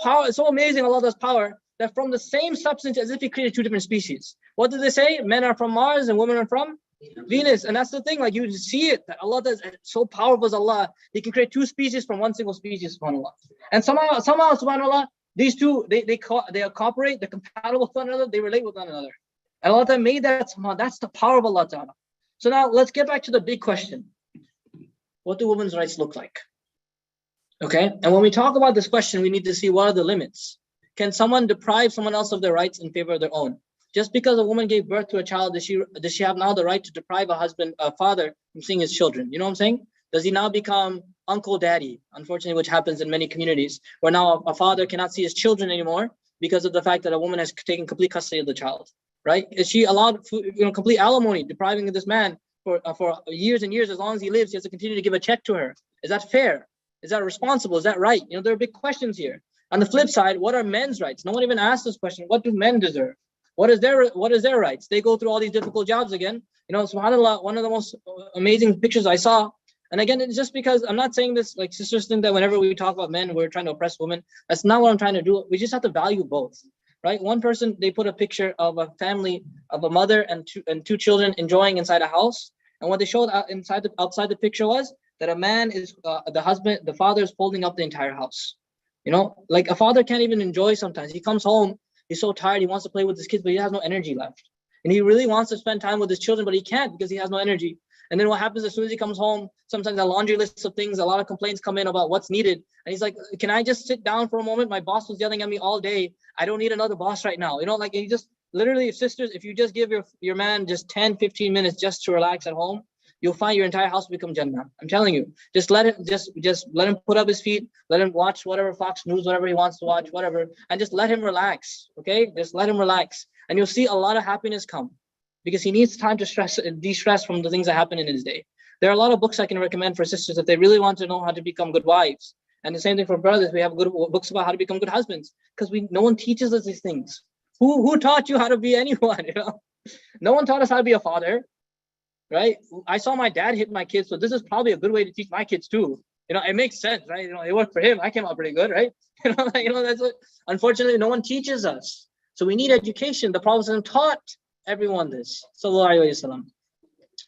amazing, Allah's power, that from the same substance as if he created two different species. What did they say? Men are from Mars and women are from Venus. And that's the thing, like you see it, that Allah is so powerful as Allah, he can create two species from one single species, subhanAllah. And somehow, subhanAllah, these two, they cooperate, they're compatible with one another, they relate with one another. And Allah made that somehow. That's the power of Allah Ta'ala. So now let's get back to the big question. What do women's rights look like? Okay, and when we talk about this question, we need to see what are the limits. Can someone deprive someone else of their rights in favor of their own? Just because a woman gave birth to a child, does she have now the right to deprive a father from seeing his children? You know what I'm saying? Does he now become uncle daddy? Unfortunately, which happens in many communities, where now a father cannot see his children anymore because of the fact that a woman has taken complete custody of the child. Right? Is she allowed, complete alimony, depriving this man for years and years? As long as he lives, he has to continue to give a check to her. Is that fair? Is that responsible? Is that right? There are big questions here. On the flip side, what are men's rights? No one even asked this question. What do men deserve? What is their rights? They go through all these difficult jobs again. SubhanAllah, one of the most amazing pictures I saw. And again, it's just because I'm not saying this, like sisters think that whenever we talk about men, we're trying to oppress women. That's not what I'm trying to do. We just have to value both. Right? One person, they put a picture of a family of a mother and two children enjoying inside a house. And what they showed outside the picture was that a man is, the father is holding up the entire house. Like a father can't even enjoy sometimes. He comes home, he's so tired, he wants to play with his kids, but he has no energy left. And he really wants to spend time with his children, but he can't because he has no energy. And then what happens as soon as he comes home, sometimes a laundry list of things, a lot of complaints come in about what's needed. And he's like, can I just sit down for a moment? My boss was yelling at me all day. I don't need another boss right now. You know, like, you just literally, sisters, if you just give your man just 10, 15 minutes just to relax at home, you'll find your entire house become Jannah. I'm telling you, just let him, just let him put up his feet, let him watch whatever Fox News, whatever he wants to watch, whatever, and just let him relax. Okay, just let him relax, and you'll see a lot of happiness come, because he needs time to de-stress from the things that happen in his day. There are a lot of books I can recommend for sisters if they really want to know how to become good wives. And the same thing for brothers. We have good books about how to become good husbands, because no one teaches us these things. Who taught you how to be anyone? You know, no one taught us how to be a father, right? I saw my dad hit my kids, so this is probably a good way to teach my kids too. You know, it makes sense, right? You know, it worked for him. I came out pretty good, right? You know, that's what. Unfortunately, no one teaches us. So we need education. The Prophet taught everyone this. Sallallahu Alaihi Wasallam.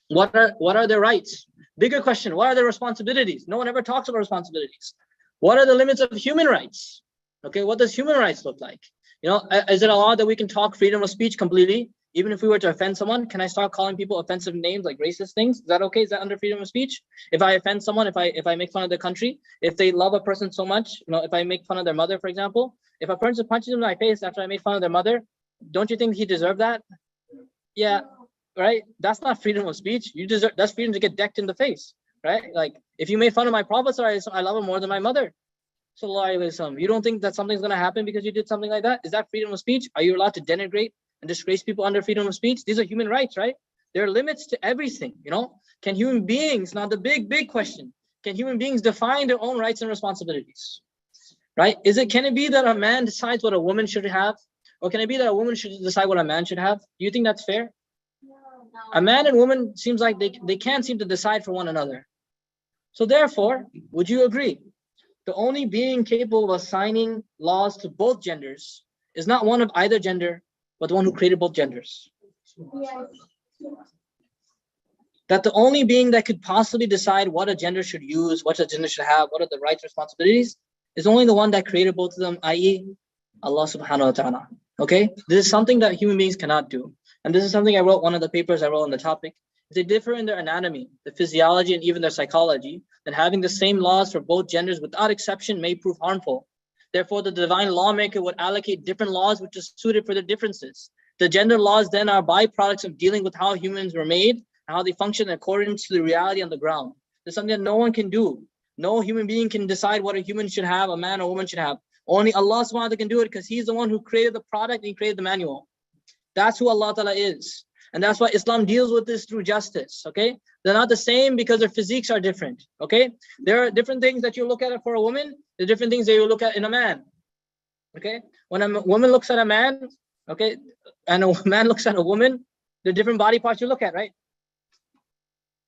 What are their rights? Bigger question, what are their responsibilities? No one ever talks about responsibilities. What are the limits of human rights? Okay, what does human rights look like? You know, is it allowed that we can talk freedom of speech completely? Even if we were to offend someone, can I start calling people offensive names like racist things? Is that okay? Is that under freedom of speech? If I offend someone, if I make fun of their country, if they love a person so much, you know, if I make fun of their mother, for example, if a person punches them in my face after I make fun of their mother, don't you think he deserved that? Yeah, right? That's not freedom of speech. You deserve, that's freedom to get decked in the face, right? Like, if you made fun of my prophet, I love him more than my mother. So you don't think that something's going to happen because you did something like that? Is that freedom of speech? Are you allowed to denigrate and disgrace people under freedom of speech? These are human rights, right? There are limits to everything, you know? Can human beings, now the big question, can human beings define their own rights and responsibilities, right? Can it be that a man decides what a woman should have? Or can it be that a woman should decide what a man should have? Do you think that's fair? No. A man and woman seems like they can't seem to decide for one another. So therefore, would you agree? The only being capable of assigning laws to both genders is not one of either gender, but the one who created both genders. Yes. That the only being that could possibly decide what a gender should use, what a gender should have, what are the rights and responsibilities, is only the one that created both of them, i.e. Allah subhanahu wa ta'ala. Okay? This is something that human beings cannot do. And this is something I wrote, one of the papers I wrote on the topic. If they differ in their anatomy, the physiology, and even their psychology, then having the same laws for both genders without exception may prove harmful. Therefore, the divine lawmaker would allocate different laws which is suited for their differences. The gender laws then are byproducts of dealing with how humans were made and how they function in accordance to the reality on the ground. There's something that no one can do. No human being can decide what a human should have, a man or woman should have. Only Allah subhanahu wa ta'ala can do it, because He's the one who created the product and He created the manual. That's who Allah ta'ala is. And that's why Islam deals with this through justice, okay? They're not the same because their physiques are different, okay? There are different things that you look at for a woman, the different things that you look at in a man, okay? When a woman looks at a man, okay, and a man looks at a woman, the different body parts you look at, right?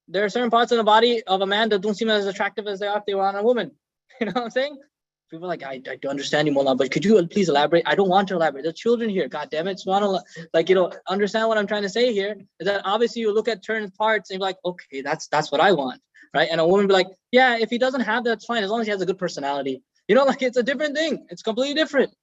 There are certain parts of the body of a man that don't seem as attractive as they are if they were on a woman. You know what I'm saying? People are like, I don't understand you, Mullah, but could you please elaborate? I don't want to elaborate. There's children here. God damn it. SubhanAllah. Like, you know, understand what I'm trying to say here is that obviously you look at certain parts and you're like, okay, that's what I want, right? And a woman be like, yeah, if he doesn't have that, it's fine, as long as he has a good personality. You know, like, it's a different thing. It's completely different.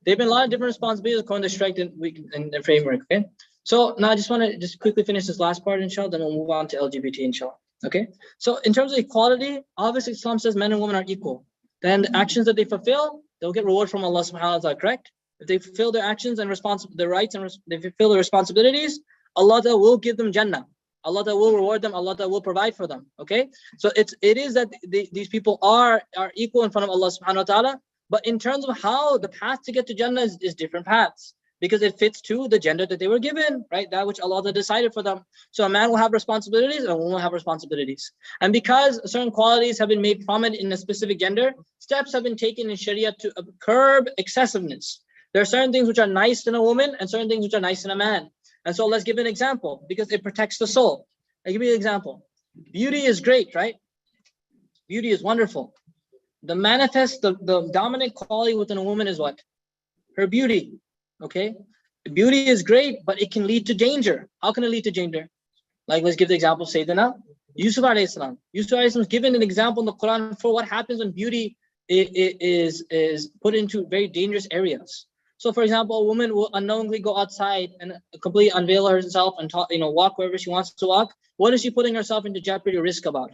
They've been a lot of different responsibilities according to strike and the framework, okay? So now I just want to just quickly finish this last part, inshallah, then we'll move on to LGBT, inshallah, okay? So in terms of equality, obviously Islam says men and women are equal. Then the actions that they fulfill, they'll get reward from Allah subhanahu wa ta'ala, correct? If they fulfill their actions and their rights and they fulfill their responsibilities, Allah ta'ala will give them Jannah. Allah ta'ala will reward them, Allah ta'ala will provide for them, okay? So it is that these people are equal in front of Allah subhanahu wa ta'ala, but in terms of how the path to get to Jannah is different paths, because it fits to the gender that they were given, right? That which Allah decided for them. So a man will have responsibilities and a woman will have responsibilities. And because certain qualities have been made prominent in a specific gender, steps have been taken in Sharia to curb excessiveness. There are certain things which are nice in a woman and certain things which are nice in a man. And so let's give an example, because it protects the soul. I'll give you an example. Beauty is great, right? Beauty is wonderful. The dominant quality within a woman is what? Her beauty. Okay, beauty is great, but it can lead to danger. How can it lead to danger? Like, let's give the example of Sayyidina Yusuf alayhi salam. Yusuf alayhi salam is given an example in the Quran for what happens when beauty is put into very dangerous areas. So for example, a woman will unknowingly go outside and completely unveil herself and talk, walk wherever she wants to walk. What is she putting herself into jeopardy or risk about?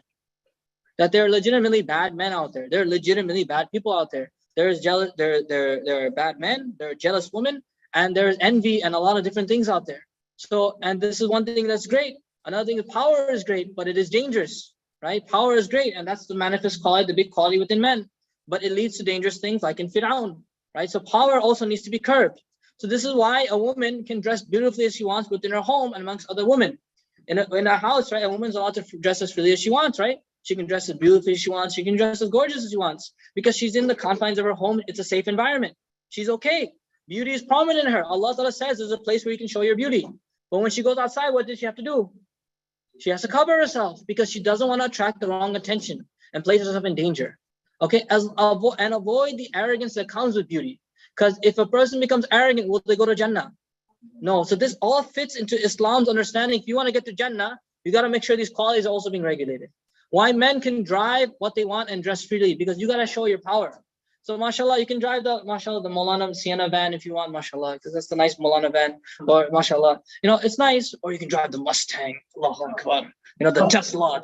That there are legitimately bad men out there. There are legitimately bad people out there. There are bad men, there are jealous women, and there's envy and a lot of different things out there. So, and this is one thing that's great. Another thing is power is great, but it is dangerous, right? Power is great, and that's the manifest quality, the big quality within men. But it leads to dangerous things like in Fir'aun, right? So power also needs to be curbed. So this is why a woman can dress beautifully as she wants within her home and amongst other women. In a house, right? A woman's allowed to dress as freely as she wants, right? She can dress as beautifully as she wants. She can dress as gorgeous as she wants because she's in the confines of her home. It's a safe environment. She's okay. Beauty is prominent in her. Allah Ta'ala says there's a place where you can show your beauty. But when she goes outside, what does she have to do? She has to cover herself because she doesn't want to attract the wrong attention and place herself in danger. Okay, and avoid the arrogance that comes with beauty. Because if a person becomes arrogant, will they go to Jannah? No. So this all fits into Islam's understanding. If you want to get to Jannah, you got to make sure these qualities are also being regulated. Why men can drive what they want and dress freely? Because you got to show your power. So mashallah, you can drive the Maulana Sienna van if you want, mashallah, because that's the nice Maulana van, or mashallah, it's nice. Or you can drive the Mustang, Allahu Akbar, the Tesla,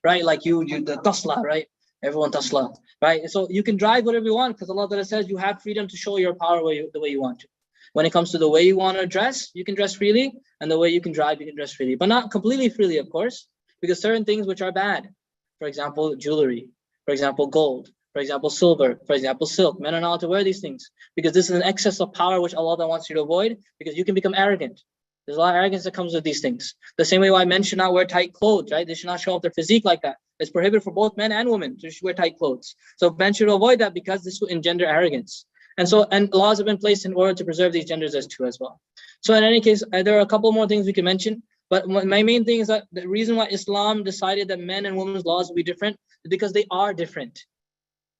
right? Like the Tesla, right? Everyone Tesla, right? So you can drive whatever you want because Allah Ta'ala says you have freedom to show your power the way you want to. When it comes to the way you want to dress, you can dress freely, and the way you can drive, you can dress freely, but not completely freely, of course, because certain things which are bad, for example, jewelry, for example, gold, for example, silver, for example, silk. Men are not allowed to wear these things because this is an excess of power which Allah wants you to avoid because you can become arrogant. There's a lot of arrogance that comes with these things. The same way why men should not wear tight clothes, right? They should not show off their physique like that. It's prohibited for both men and women to wear tight clothes. So men should avoid that because this will engender arrogance. And laws have been placed in order to preserve these genders as well. So in any case, there are a couple more things we can mention. But my main thing is that the reason why Islam decided that men and women's laws will be different is because they are different.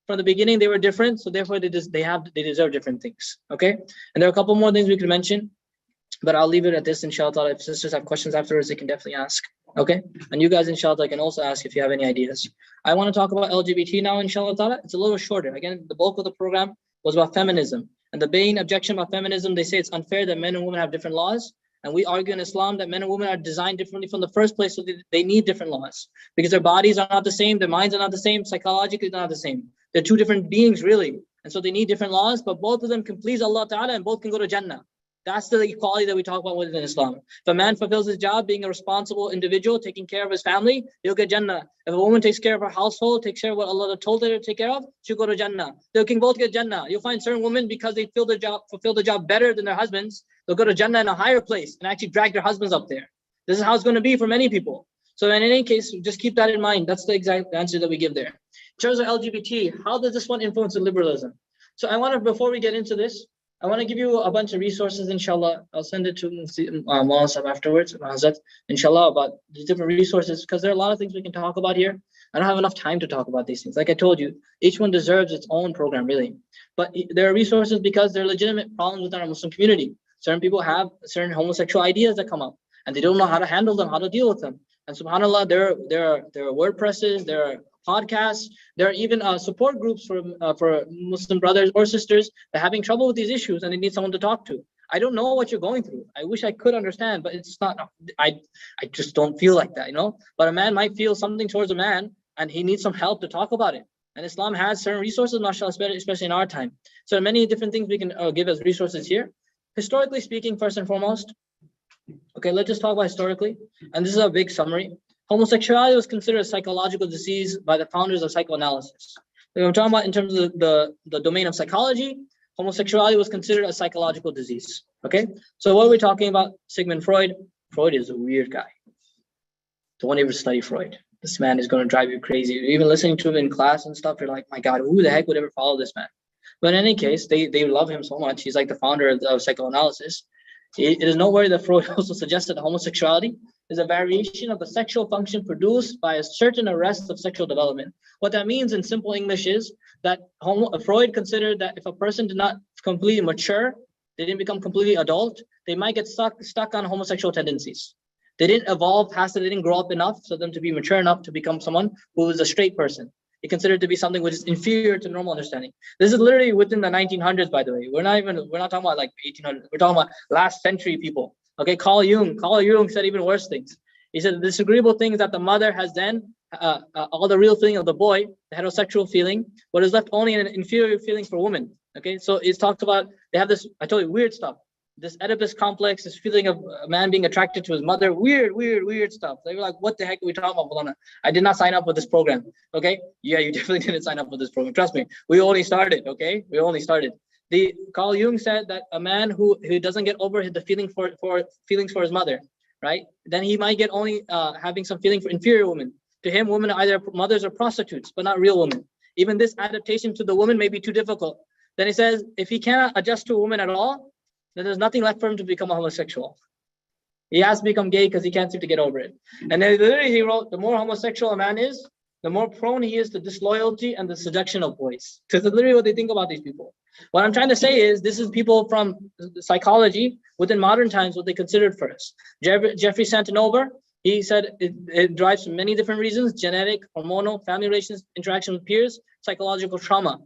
From the beginning, they were different, so therefore they deserve different things. Okay, and there are a couple more things we can mention, but I'll leave it at this. Inshallah, if sisters have questions afterwards, they can definitely ask. Okay, and you guys, inshallah, can also ask if you have any ideas. I want to talk about LGBT now, inshallah. It's a little shorter. Again, the bulk of the program was about feminism, and the main objection about feminism, they say it's unfair that men and women have different laws. And we argue in Islam that men and women are designed differently from the first place, so they need different laws because their bodies are not the same, their minds are not the same, psychologically they're not the same. They're two different beings, really. And so they need different laws, but both of them can please Allah Ta'ala and both can go to Jannah. That's the equality that we talk about within Islam. If a man fulfills his job, being a responsible individual, taking care of his family, he'll get Jannah. If a woman takes care of her household, takes care of what Allah told her to take care of, she'll go to Jannah. They can both get Jannah. You'll find certain women, because they fulfill the job better than their husbands, they'll go to Jannah in a higher place and actually drag their husbands up there. This is how it's going to be for many people. So in any case, just keep that in mind. That's the exact answer that we give there. In terms of LGBT, how does this one influence liberalism? So I want to, before we get into this, I want to give you a bunch of resources, inshallah. I'll send it to Maulana afterwards, inshallah, about the different resources, because there are a lot of things we can talk about here. I don't have enough time to talk about these things. Like I told you, each one deserves its own program, really. But there are resources because there are legitimate problems within our Muslim community. Certain people have certain homosexual ideas that come up, and they don't know how to handle them, how to deal with them. And subhanAllah, there are WordPresses, there are podcasts, there are even support groups for Muslim brothers or sisters that are having trouble with these issues and they need someone to talk to. I don't know what you're going through. I wish I could understand, but it's not, I just don't feel like that, you know? But a man might feel something towards a man and he needs some help to talk about it. And Islam has certain resources, mashallah, especially in our time. So many different things we can give as resources here. Historically speaking, first and foremost, okay, let's just talk about historically. And this is a big summary. Homosexuality was considered a psychological disease by the founders of psychoanalysis. So I'm talking about in terms of the domain of psychology, homosexuality was considered a psychological disease. Okay, so what are we talking about? Sigmund Freud. Freud is a weird guy. Don't ever study Freud. This man is going to drive you crazy. Even listening to him in class and stuff, you're like, my God, who the heck would ever follow this man? But in any case, they love him so much. He's like the founder of psychoanalysis. It is noteworthy that Freud also suggested that homosexuality is a variation of the sexual function produced by a certain arrest of sexual development. What that means in simple English is that Freud considered that if a person did not completely mature, they didn't become completely adult, they might get stuck on homosexual tendencies. They didn't evolve past it, they didn't grow up enough for them to be mature enough to become someone who is a straight person. They consider it to be something which is inferior to normal understanding. This is literally within the 1900s, by the way. We're not talking about like 1800s. We're talking about last century people. Okay, Carl Jung said even worse things. He said the disagreeable thing is that the mother has then all the real feeling of the boy, the heterosexual feeling, but is left only an inferior feeling for women. Okay, so it's talked about, they have this, I told you, weird stuff. This Oedipus complex, this feeling of a man being attracted to his mother, weird stuff. They were like, what the heck are we talking about, Maulana? I did not sign up for this program. Okay, yeah, you definitely didn't sign up for this program. Trust me, we only started. Okay, we only started. The Carl Jung said that a man who doesn't get over the feelings for his mother, right? Then he might get only having some feeling for inferior women. To him, women are either mothers or prostitutes, but not real women. Even this adaptation to the woman may be too difficult. Then he says, if he cannot adjust to a woman at all, then there's nothing left for him to become a homosexual. He has to become gay because he can't seem to get over it. And then literally he wrote, the more homosexual a man is, the more prone he is to disloyalty and the seduction of boys. Because that's literally what they think about these people. What I'm trying to say is, this is people from psychology within modern times, what they considered first. Jeffrey Santinover, he said it drives from many different reasons: genetic, hormonal, family relations, interaction with peers, psychological trauma.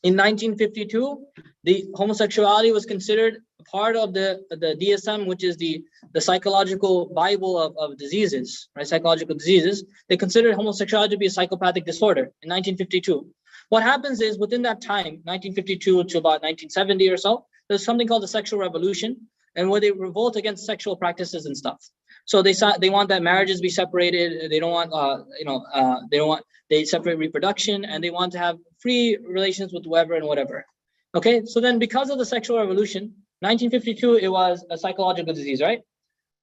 In 1952, the homosexuality was considered part of the DSM, which is the psychological Bible of diseases, right? Psychological diseases. They considered homosexuality to be a psychopathic disorder in 1952. What happens is, within that time, 1952 to about 1970 or so, there's something called the sexual revolution, and where they revolt against sexual practices and stuff. So they want that marriages be separated. They don't want they separate reproduction, and they want to have free relations with whoever and whatever. Okay, so then because of the sexual revolution, 1952, it was a psychological disease, right?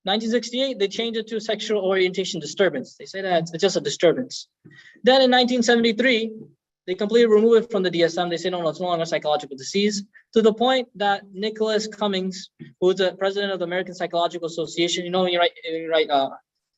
1968, they changed it to sexual orientation disturbance. They say that it's just a disturbance. Then in 1973, they completely remove it from the DSM. They say, no, it's no longer a psychological disease, to the point that Nicholas Cummings, who's the president of the American Psychological Association, you know, when you write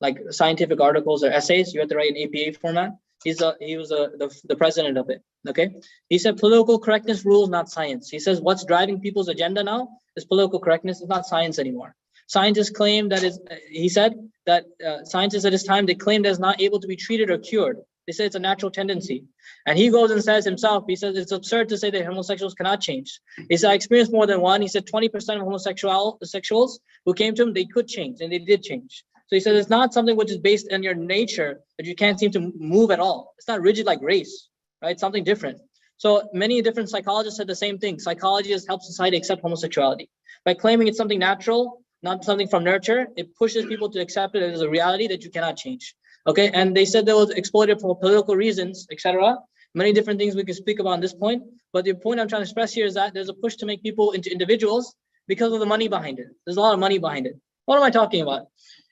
like scientific articles or essays, you have to write in APA format. He was the president of it. Okay, he said political correctness rules, not science. He says what's driving people's agenda now is political correctness. It's not science anymore. Scientists claim that he said that scientists at his time, they claimed as not able to be treated or cured. They say it's a natural tendency. And he goes and says himself, he says it's absurd to say that homosexuals cannot change. He said, I experienced more than one. He said 20% of homosexuals who came to him, they could change, and they did change. So he says it's not something which is based on your nature that you can't seem to move at all. It's not rigid like race, right? It's something different. So many different psychologists said the same thing. Psychology has helped society accept homosexuality. By claiming it's something natural, not something from nurture, it pushes people to accept it as a reality that you cannot change. Okay, and they said they was exploited for political reasons, etc. Many different things we can speak about on this point. But the point I'm trying to express here is that there's a push to make people into individuals because of the money behind it. There's a lot of money behind it. What am I talking about?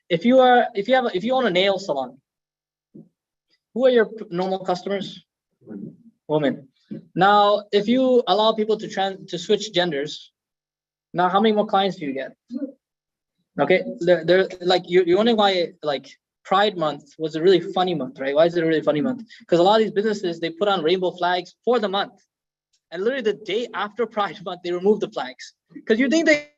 If you own a nail salon, who are your normal customers? Women. Now, if you allow people to switch genders, now how many more clients do you get? Okay, they're like you wondering why like Pride Month was a really funny month, right? Why is it a really funny month? Because a lot of these businesses, they put on rainbow flags for the month, and literally the day after Pride Month, they remove the flags. Because you think they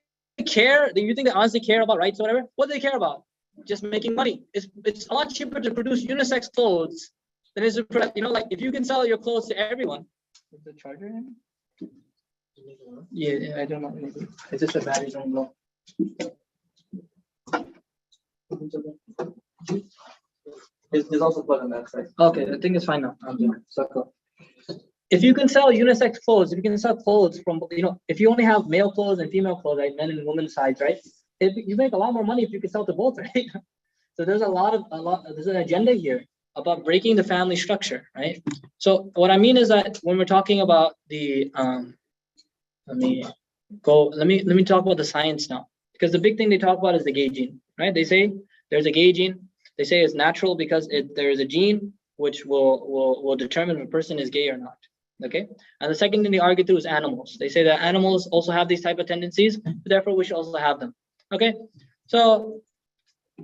care? You think they honestly care about rights or whatever? What do they care about? Just making money. It's a lot cheaper to produce unisex clothes than it is to, you know, like if you can sell your clothes to everyone. Is the charger in? Yeah, I don't know. Maybe it's just a battery don't blow. There's also plug on that side. Okay, I think it's fine now. So cool. If you can sell unisex clothes, if you can sell clothes from, you know, if you only have male clothes and female clothes, right, men and women's sides, right? You make a lot more money if you can sell to both, right? So there's there's an agenda here about breaking the family structure, right? So what I mean is that when we're talking about the let me talk about the science now, because the big thing they talk about is the gay gene, right? They say there's a gay gene. They say it's natural because there is a gene which will determine if a person is gay or not. Okay, and the second thing they argue through is animals. They say that animals also have these type of tendencies, therefore we should also have them. Okay, so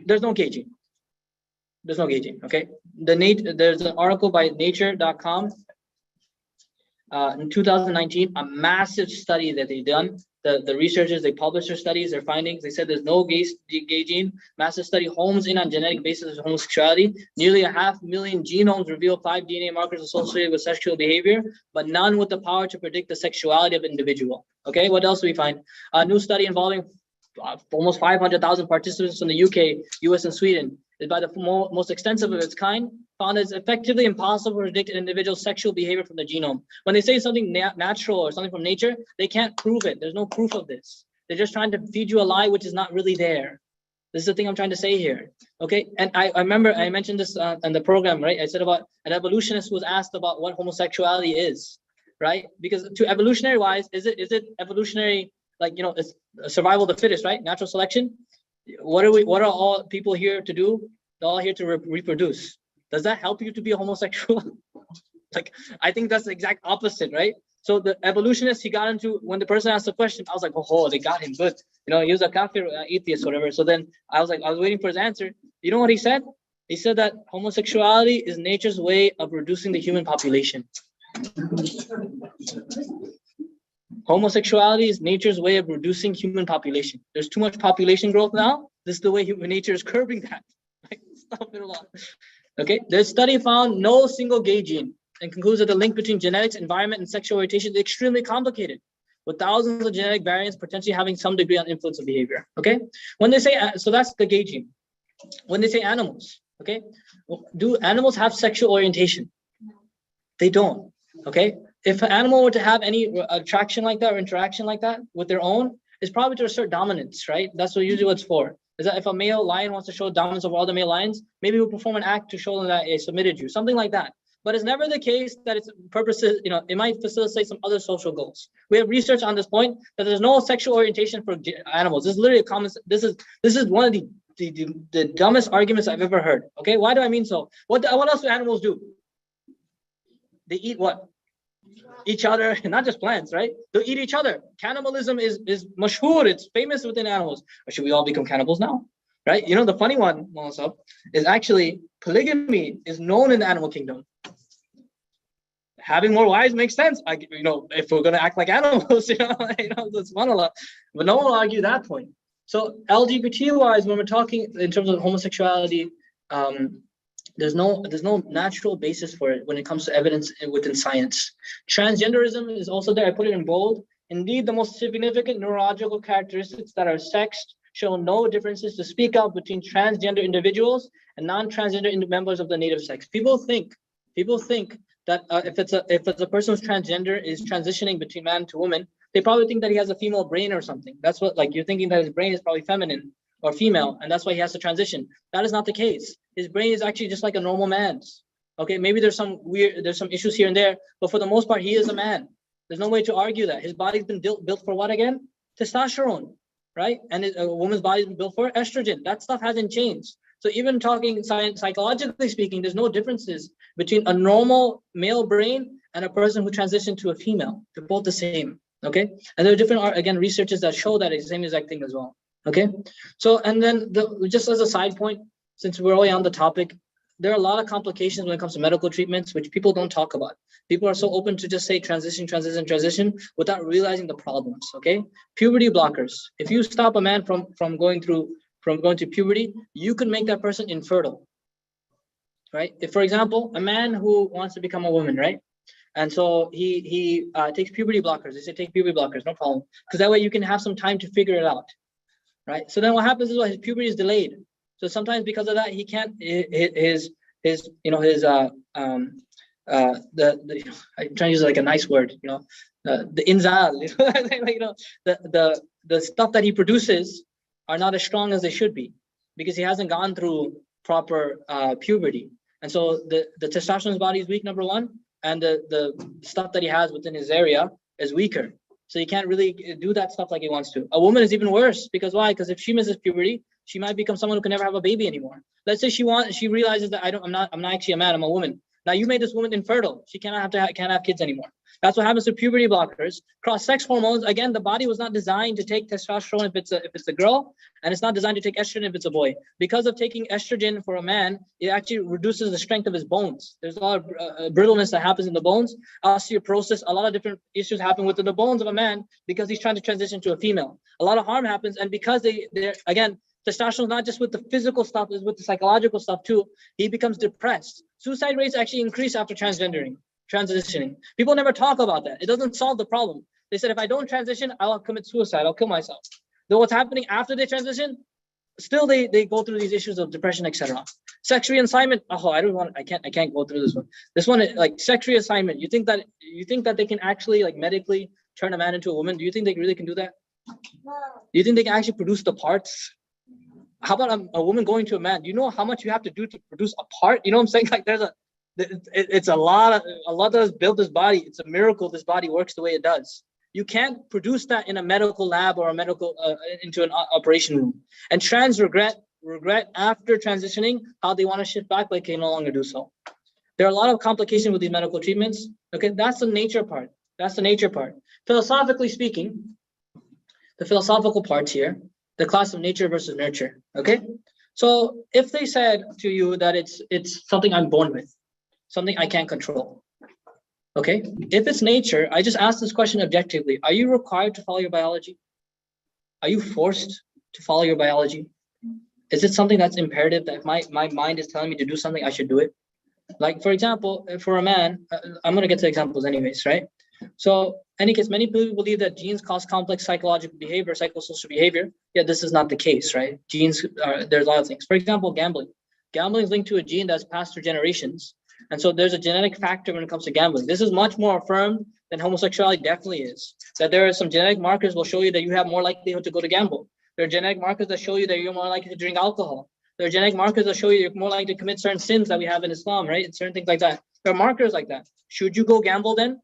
there's no gay gene. There's no gay gene. Okay, there's an article by Nature.com in 2019, a massive study that they done the researchers, they published their studies, their findings. They said there's no gay gene. Massive study homes in on genetic basis of homosexuality. Nearly 500,000 genomes reveal 5 DNA markers associated with sexual behavior, but none with the power to predict the sexuality of an individual. Okay, what else do we find? A new study involving almost 500,000 participants from the UK, US, and Sweden is by the most extensive of its kind, found it's effectively impossible to predict an individual's sexual behavior from the genome. When they say something natural or something from nature, they can't prove it. There's no proof of this. They're just trying to feed you a lie which is not really there. This is the thing I'm trying to say here. Okay, and I remember I mentioned this in the program, right? I said about an evolutionist was asked about what homosexuality is, right? Because to evolutionary wise, is it evolutionary, like, you know, it's survival of the fittest, right? Natural selection. What are all people here to do? They're all here to reproduce. Does that help you to be a homosexual? Like, I think that's the exact opposite, right? So the evolutionist, he got into, when the person asked the question, I was like, oh, they got him good. You know, he was a kafir, atheist, whatever. So then I was waiting for his answer. You know what he said? He said that homosexuality is nature's way of reducing the human population. Homosexuality is nature's way of reducing human population. There's too much population growth now. This is the way human nature is curbing that. Okay, the study found no single gay gene and concludes that the link between genetics, environment, and sexual orientation is extremely complicated, with thousands of genetic variants potentially having some degree on influence of behavior. Okay, when they say, so that's the gay gene. When they say animals, okay, well, do animals have sexual orientation? They don't. Okay, if an animal were to have any attraction like that or interaction like that with their own, it's probably to assert dominance, right? That's what usually what it's for. Is that if a male lion wants to show dominance over all the male lions, maybe he'll perform an act to show them that he submitted you, something like that. But it's never the case that its purposes, you know, it might facilitate some other social goals. We have research on this point that there's no sexual orientation for animals. This is literally a common. This is one of the dumbest arguments I've ever heard. Okay, why do I mean so? What else do animals do? They eat what? Each other, not just plants, right? They eat each other. Cannibalism is mashhoor, it's famous within animals. Or should we all become cannibals now? Right? You know, the funny one, also, is actually polygamy is known in the animal kingdom. Having more wives makes sense. You know, if we're gonna act like animals, that's subhanAllah. But no one will argue that point. So LGBT wise, when we're talking in terms of homosexuality, there's no natural basis for it when it comes to evidence within science. Transgenderism is also there. I put it in bold. Indeed, the most significant neurological characteristics that are sexed show no differences to speak of between transgender individuals and non-transgender members of the native sex. People think that if it's a person who's transgender is transitioning between man to woman, they probably think that he has a female brain or something. That's what, like, you're thinking that his brain is probably feminine or female, and that's why he has to transition. That is not the case. His brain is actually just like a normal man's. Okay, maybe there's some issues here and there, but for the most part, he is a man. There's no way to argue that. His body's been built for what again? Testosterone, right? And a woman's body's been built for estrogen. That stuff hasn't changed. So even talking psychologically speaking, there's no differences between a normal male brain and a person who transitioned to a female. They're both the same, okay? And there are different, again, researches that show that it's the same exact thing as well. Okay, so and then just as a side point, since we're already on the topic, there are a lot of complications when it comes to medical treatments, which people don't talk about. People are so open to just say transition without realizing the problems. Okay, puberty blockers. If you stop a man from going to puberty, you can make that person infertile. Right? If, for example, a man who wants to become a woman, right? And so he takes puberty blockers. They say take puberty blockers, no problem, because that way you can have some time to figure it out. Right. So then what happens is his puberty is delayed. So sometimes because of that, he can't I'm trying to use like a nice word, the inzal, the stuff that he produces are not as strong as they should be because he hasn't gone through proper puberty. And so the testosterone in his body is weak, number one, and the stuff that he has within his area is weaker. So he can't really do that stuff like he wants to. A woman is even worse because why? Because if she misses puberty, she might become someone who can never have a baby anymore. Let's say she realizes that I'm not actually a man, I'm a woman. Now you made this woman infertile. She can't have kids anymore. That's what happens to puberty blockers. Cross-sex hormones, again, the body was not designed to take testosterone if it's a girl, and it's not designed to take estrogen if it's a boy. Because of taking estrogen for a man, it actually reduces the strength of his bones. There's a lot of brittleness that happens in the bones, osteoporosis, a lot of different issues happen within the bones of a man because he's trying to transition to a female. A lot of harm happens, and because they're again, testosterone is not just with the physical stuff, it's with the psychological stuff too. He becomes depressed. Suicide rates actually increase after transitioning. People never talk about that. It doesn't solve the problem. They said, if I don't transition, I'll commit suicide. I'll kill myself. Though what's happening after they transition, still they go through these issues of depression, etc. Sex reassignment. Oh, I can't go through this one. This one, like sex reassignment. You think that they can actually like medically turn a man into a woman? Do you think they really can do that? No. Do you think they can actually produce the parts? How about a woman going to a man? Do you know how much you have to do to produce a part? You know what I'm saying? Like it's a lot does build this body. It's a miracle this body works the way it does. You can't produce that in a medical lab or a medical into an operation room. And trans regret after transitioning how they want to shift back, but can no longer do so. There are a lot of complications with these medical treatments. Okay, that's the nature part. Philosophically speaking, the philosophical parts here, the class of nature versus nurture. Okay, so if they said to you that it's something I'm born with, something I can't control. Okay, if it's nature, I just ask this question objectively. Are you required to follow your biology? Are you forced to follow your biology? Is it something that's imperative that my mind is telling me to do something, I should do it? Like, for example, for a man, I'm going to get to examples anyways, right? So, any case, many people believe that genes cause complex psychological behavior, psychosocial behavior. Yet this is not the case, right? Genes, there's a lot of things. For example, gambling. Gambling is linked to a gene that's passed through generations. And so there's a genetic factor when it comes to gambling. This is much more affirmed than homosexuality definitely is. That there are some genetic markers will show you that you have more likelihood to go to gamble. There are genetic markers that show you that you're more likely to drink alcohol. There are genetic markers that show you you're more likely to commit certain sins that we have in Islam, right? And certain things like that. There are markers like that. Should you go gamble then?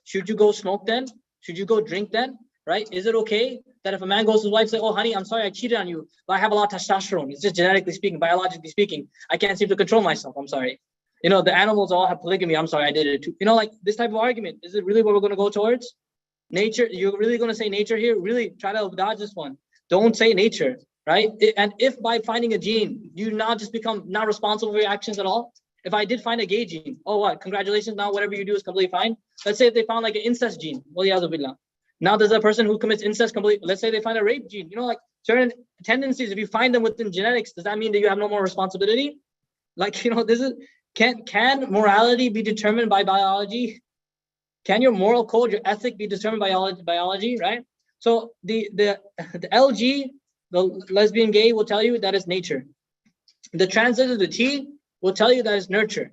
Should you go smoke then? Should you go drink then? Right? Is it okay that if a man goes to his wife and says, oh, honey, I'm sorry I cheated on you, but I have a lot of testosterone. It's just genetically speaking, biologically speaking, I can't seem to control myself. I'm sorry. You know, the animals all have polygamy. I'm sorry, I did it too. You know, like this type of argument. Is it really what we're going to go towards? Nature, you're really going to say nature here? Really try to dodge this one. Don't say nature, right? And if by finding a gene, you not just become not responsible for your actions at all. If I did find a gay gene, oh, what? Congratulations. Now whatever you do is completely fine. Let's say if they found like an incest gene. Now there's a person who commits incest completely. Let's say they find a rape gene. You know, like certain tendencies, if you find them within genetics, does that mean that you have no more responsibility? Like, you know, this is... Can morality be determined by biology? Can your moral code, your ethic be determined by biology, right? So the LG, the lesbian gay will tell you that is nature. The transgender, the T, will tell you that is nurture.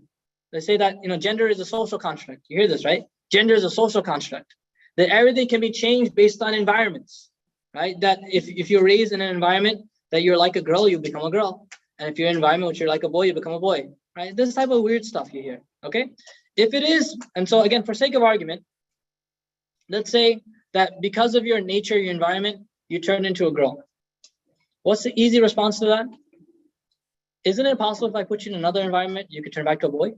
They say that, you know, gender is a social construct. You hear this, right? Gender is a social construct. That everything can be changed based on environments, right? That if you're raised in an environment that you're like a girl, you become a girl. And if you're in an environment which you're like a boy, you become a boy. Right? This type of weird stuff you hear, okay? If it is, and so again, for sake of argument, let's say that because of your nature, your environment, you turn into a girl. What's the easy response to that? Isn't it possible if I put you in another environment, you could turn back to a boy?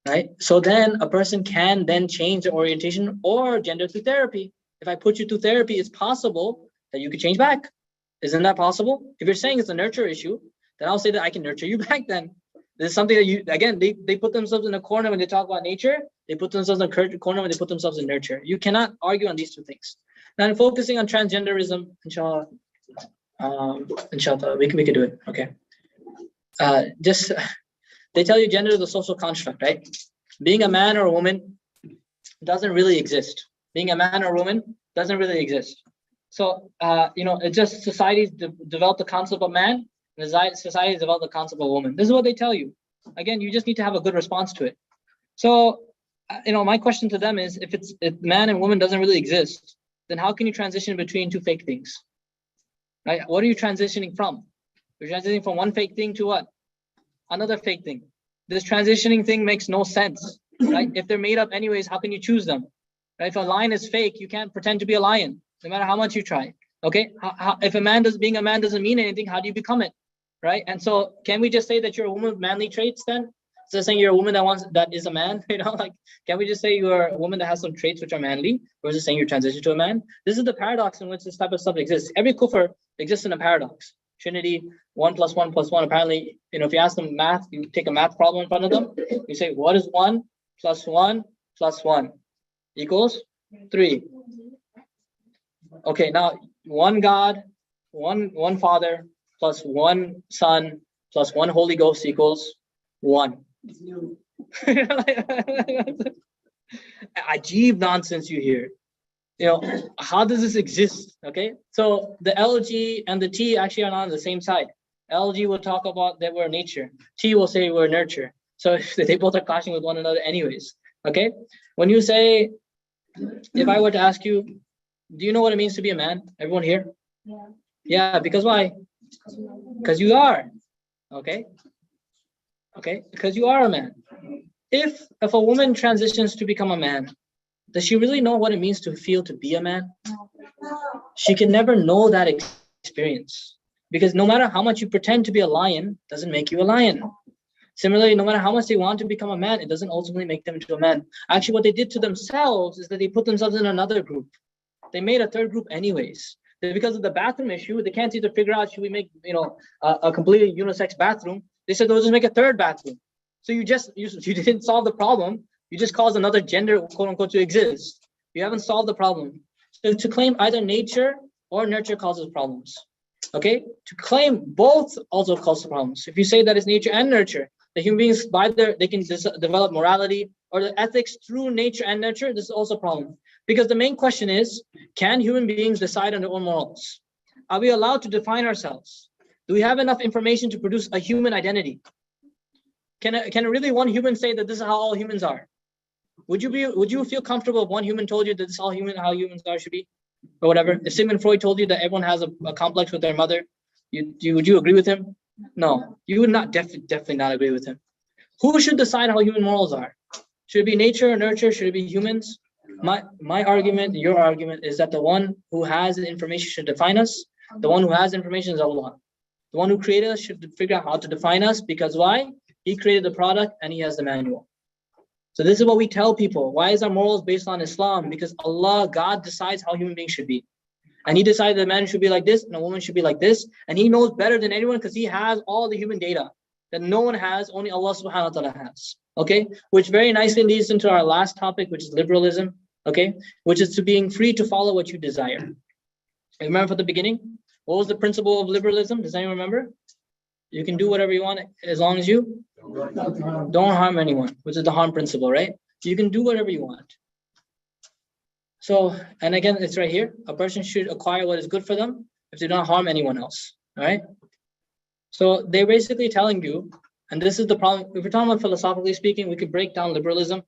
Right? So then a person can then change their orientation or gender through therapy. If I put you through therapy, it's possible that you could change back. Isn't that possible? If you're saying it's a nurture issue, then I'll say that I can nurture you back then. This is something that you, again, they put themselves in a corner when they talk about nature. They put themselves in a corner when they put themselves in nurture. You cannot argue on these two things. Now, in focusing on transgenderism, inshallah, we can do it, okay. They tell you gender is a social construct, right? Being a man or a woman doesn't really exist. Being a man or a woman doesn't really exist. So, you know, it's just societies develop the concept of man, and society is about the concept of woman. This is what they tell you. Again, you just need to have a good response to it. So, you know, my question to them is, if man and woman doesn't really exist, then how can you transition between two fake things? Right? What are you transitioning from? You're transitioning from one fake thing to what? Another fake thing. This transitioning thing makes no sense, right? If they're made up anyways, how can you choose them? Right? If a lion is fake, you can't pretend to be a lion, no matter how much you try. Okay? If being a man doesn't mean anything, how do you become it? Right? And so can we just say that you're a woman with manly traits then? So saying you're a woman that is a man, like, can we just say you're a woman that has some traits which are manly, versus saying you're transitioned to a man? This is the paradox in which this type of stuff exists. Every kufr exists in a paradox. Trinity, 1 + 1 + 1. Apparently, if you ask them math, you take a math problem in front of them, you say, what is 1 + 1 + 1 equals 3. Okay, now one God, one Father, plus one Son, plus one Holy Ghost equals 1. Ajib nonsense you hear. How does this exist? Okay, so the LG and the T actually are not on the same side. LG will talk about that we're nature. T will say we're nurture. So they both are clashing with one another anyways. Okay, when you say, if I were to ask you, do you know what it means to be a man? Everyone here? Yeah. Yeah, because why? Because you are. Okay, because you are a man. If a woman transitions to become a man, does she really know what it means to feel to be a man? She can never know that experience, because no matter how much you pretend to be a lion, doesn't make you a lion. Similarly, no matter how much they want to become a man, it doesn't ultimately make them into a man. Actually, what they did to themselves is that they put themselves in another group. They made a third group anyways. Because of the bathroom issue, they can't seem to figure out, should we make a completely unisex bathroom? They said, they'll just make a third bathroom. So you didn't solve the problem. You just caused another gender, quote unquote, to exist. You haven't solved the problem. So to claim either nature or nurture causes problems. Okay? To claim both also causes problems. If you say that it's nature and nurture, the human beings, they can develop morality or the ethics through nature and nurture, this is also a problem. Because the main question is, can human beings decide on their own morals? Are we allowed to define ourselves? Do we have enough information to produce a human identity? Can really one human say that this is how all humans are? Would you feel comfortable if one human told you that this is how humans are should be? Or whatever. If Sigmund Freud told you that everyone has a complex with their mother, would you agree with him? No, you would not definitely not agree with him. Who should decide how human morals are? Should it be nature or nurture? Should it be humans? My argument, your argument, is that the one who has the information should define us. The one who has information is Allah. The one who created us should figure out how to define us, because why? He created the product and he has the manual. So this is what we tell people. Why is our morals based on Islam? Because Allah, God, decides how human beings should be. And he decided that a man should be like this and a woman should be like this. And he knows better than anyone because he has all the human data that no one has, only Allah subhanahu wa ta'ala has. Okay? Which very nicely leads into our last topic, which is liberalism. Okay? Which is to being free to follow what you desire. Remember from the beginning? What was the principle of liberalism? Does anyone remember? You can do whatever you want as long as you don't harm anyone, which is the harm principle, right? You can do whatever you want. So, and again, it's right here. A person should acquire what is good for them if they don't harm anyone else, all right? So they're basically telling you, and this is the problem, if we're talking about philosophically speaking, we could break down liberalism,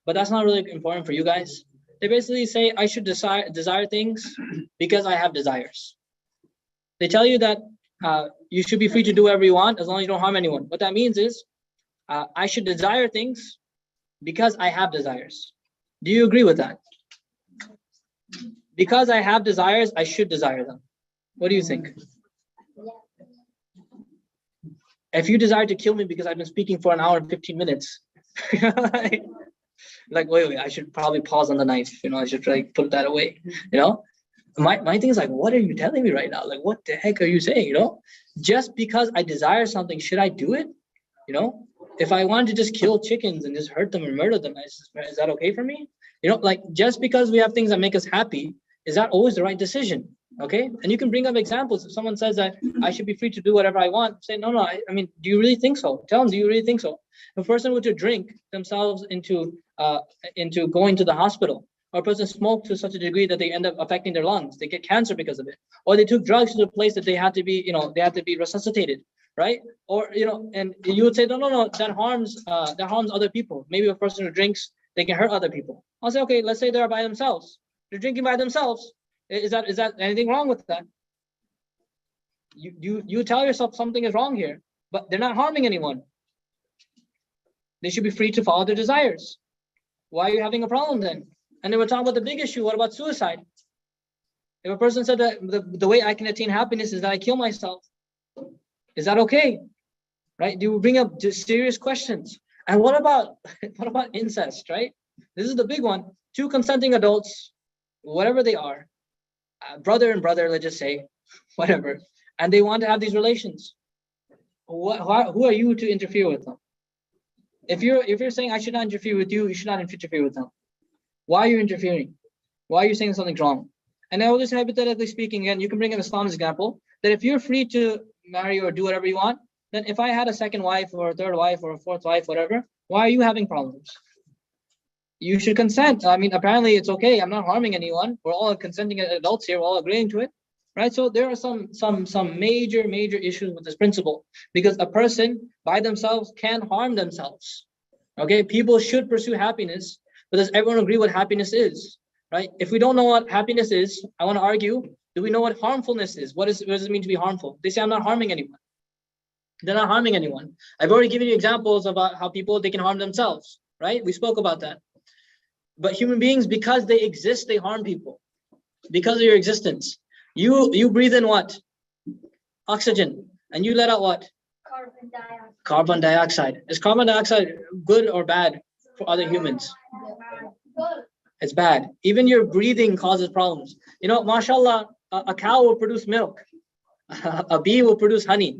but that's not really important for you guys. They basically say, I should desire things because I have desires. They tell you that you should be free to do whatever you want as long as you don't harm anyone. What that means is, I should desire things because I have desires. Do you agree with that? Because I have desires, I should desire them. What do you think? If you desire to kill me because I've been speaking for an hour and 15 minutes, like wait, I should probably pause on the knife. I should like put that away. My thing is like, what are you telling me right now? Like, what the heck are you saying? Just because I desire something, should I do it? If I wanted to just kill chickens and just hurt them and murder them, is that okay for me? Like, just because we have things that make us happy, is that always the right decision? Okay? And you can bring up examples. If someone says that I should be free to do whatever I want, say, no, I mean, do you really think so? Tell them, do you really think so? If a person were to drink themselves into going to the hospital, or a person smoked to such a degree that they end up affecting their lungs, they get cancer because of it, or they took drugs to the place that they had to be resuscitated, right? Or and you would say, no, that harms other people. Maybe a person who drinks, they can hurt other people. I'll say, okay, let's say they're by themselves. They're drinking by themselves. Is that anything wrong with that? You tell yourself something is wrong here, but they're not harming anyone. They should be free to follow their desires. Why are you having a problem then? And then we're talking about the big issue. What about suicide? If a person said that the way I can attain happiness is that I kill myself, is that okay? Right? Do you bring up serious questions? And what about what about incest, right? This is the big one. Two consenting adults, whatever they are, brother and brother, let's just say, whatever, and they want to have these relations. Who are you to interfere with them? If you're saying I should not interfere with you, you should not interfere with them. Why are you interfering? Why are you saying something's wrong? And I will just hypothetically speaking, again, you can bring in Islam's example, that if you're free to marry or do whatever you want, then if I had a second wife or a third wife or a fourth wife, whatever, why are you having problems? You should consent. I mean, apparently it's okay. I'm not harming anyone. We're all consenting adults here. We're all agreeing to it, right? So there are some major issues with this principle, because a person by themselves can harm themselves. Okay, people should pursue happiness, but does everyone agree what happiness is? Right? If we don't know what happiness is, I want to argue, do we know what harmfulness is? What does it mean to be harmful? They say I'm not harming anyone. They're not harming anyone. I've already given you examples about how they can harm themselves, right? We spoke about that. But human beings, because they exist, they harm people. Because of your existence. You breathe in what? Oxygen. And you let out what? Carbon dioxide. Carbon dioxide. Is carbon dioxide good or bad for other humans? Good. It's bad. Even your breathing causes problems. You know, mashallah, a cow will produce milk. A bee will produce honey,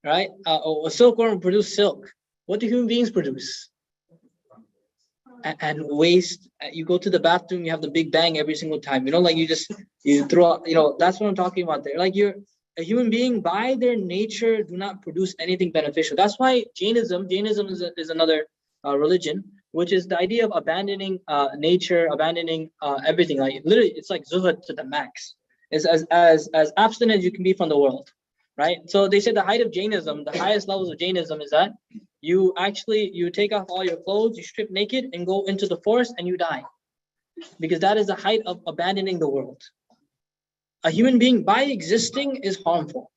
right? A silkworm will produce silk. What do human beings produce? And waste. You go to the bathroom, you have the big bang every single time. You know, like you throw out, you know, that's what I'm talking about there. Like a human being by their nature do not produce anything beneficial. That's why Jainism is another religion, which is the idea of abandoning nature, abandoning everything. Like literally, it's like zuhud to the max. It's as abstinent as you can be from the world, right? So they say the height of Jainism, the highest levels of Jainism is that you take off all your clothes, you strip naked and go into the forest and you die. Because that is the height of abandoning the world. A human being by existing is harmful.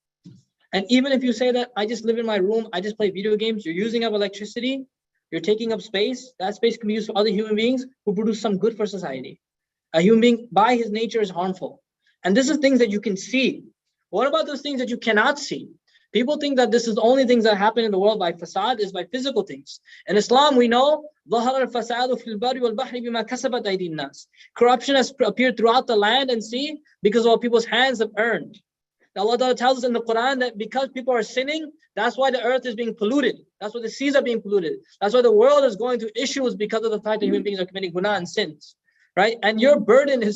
And even if you say that I just live in my room, I just play video games, you're using up electricity, you're taking up space, that space can be used for other human beings who produce some good for society. A human being by his nature is harmful. And this is things that you can see. What about those things that you cannot see? People think that this is the only things that happen in the world by fasad, is by physical things. In Islam, we know corruption has appeared throughout the land and sea because of what people's hands have earned. Now, Allah Ta'ala tells us in the Quran that because people are sinning, that's why the earth is being polluted. That's why the seas are being polluted. That's why the world is going through issues because of the fact that human beings are committing guna and sins, right? And your burden of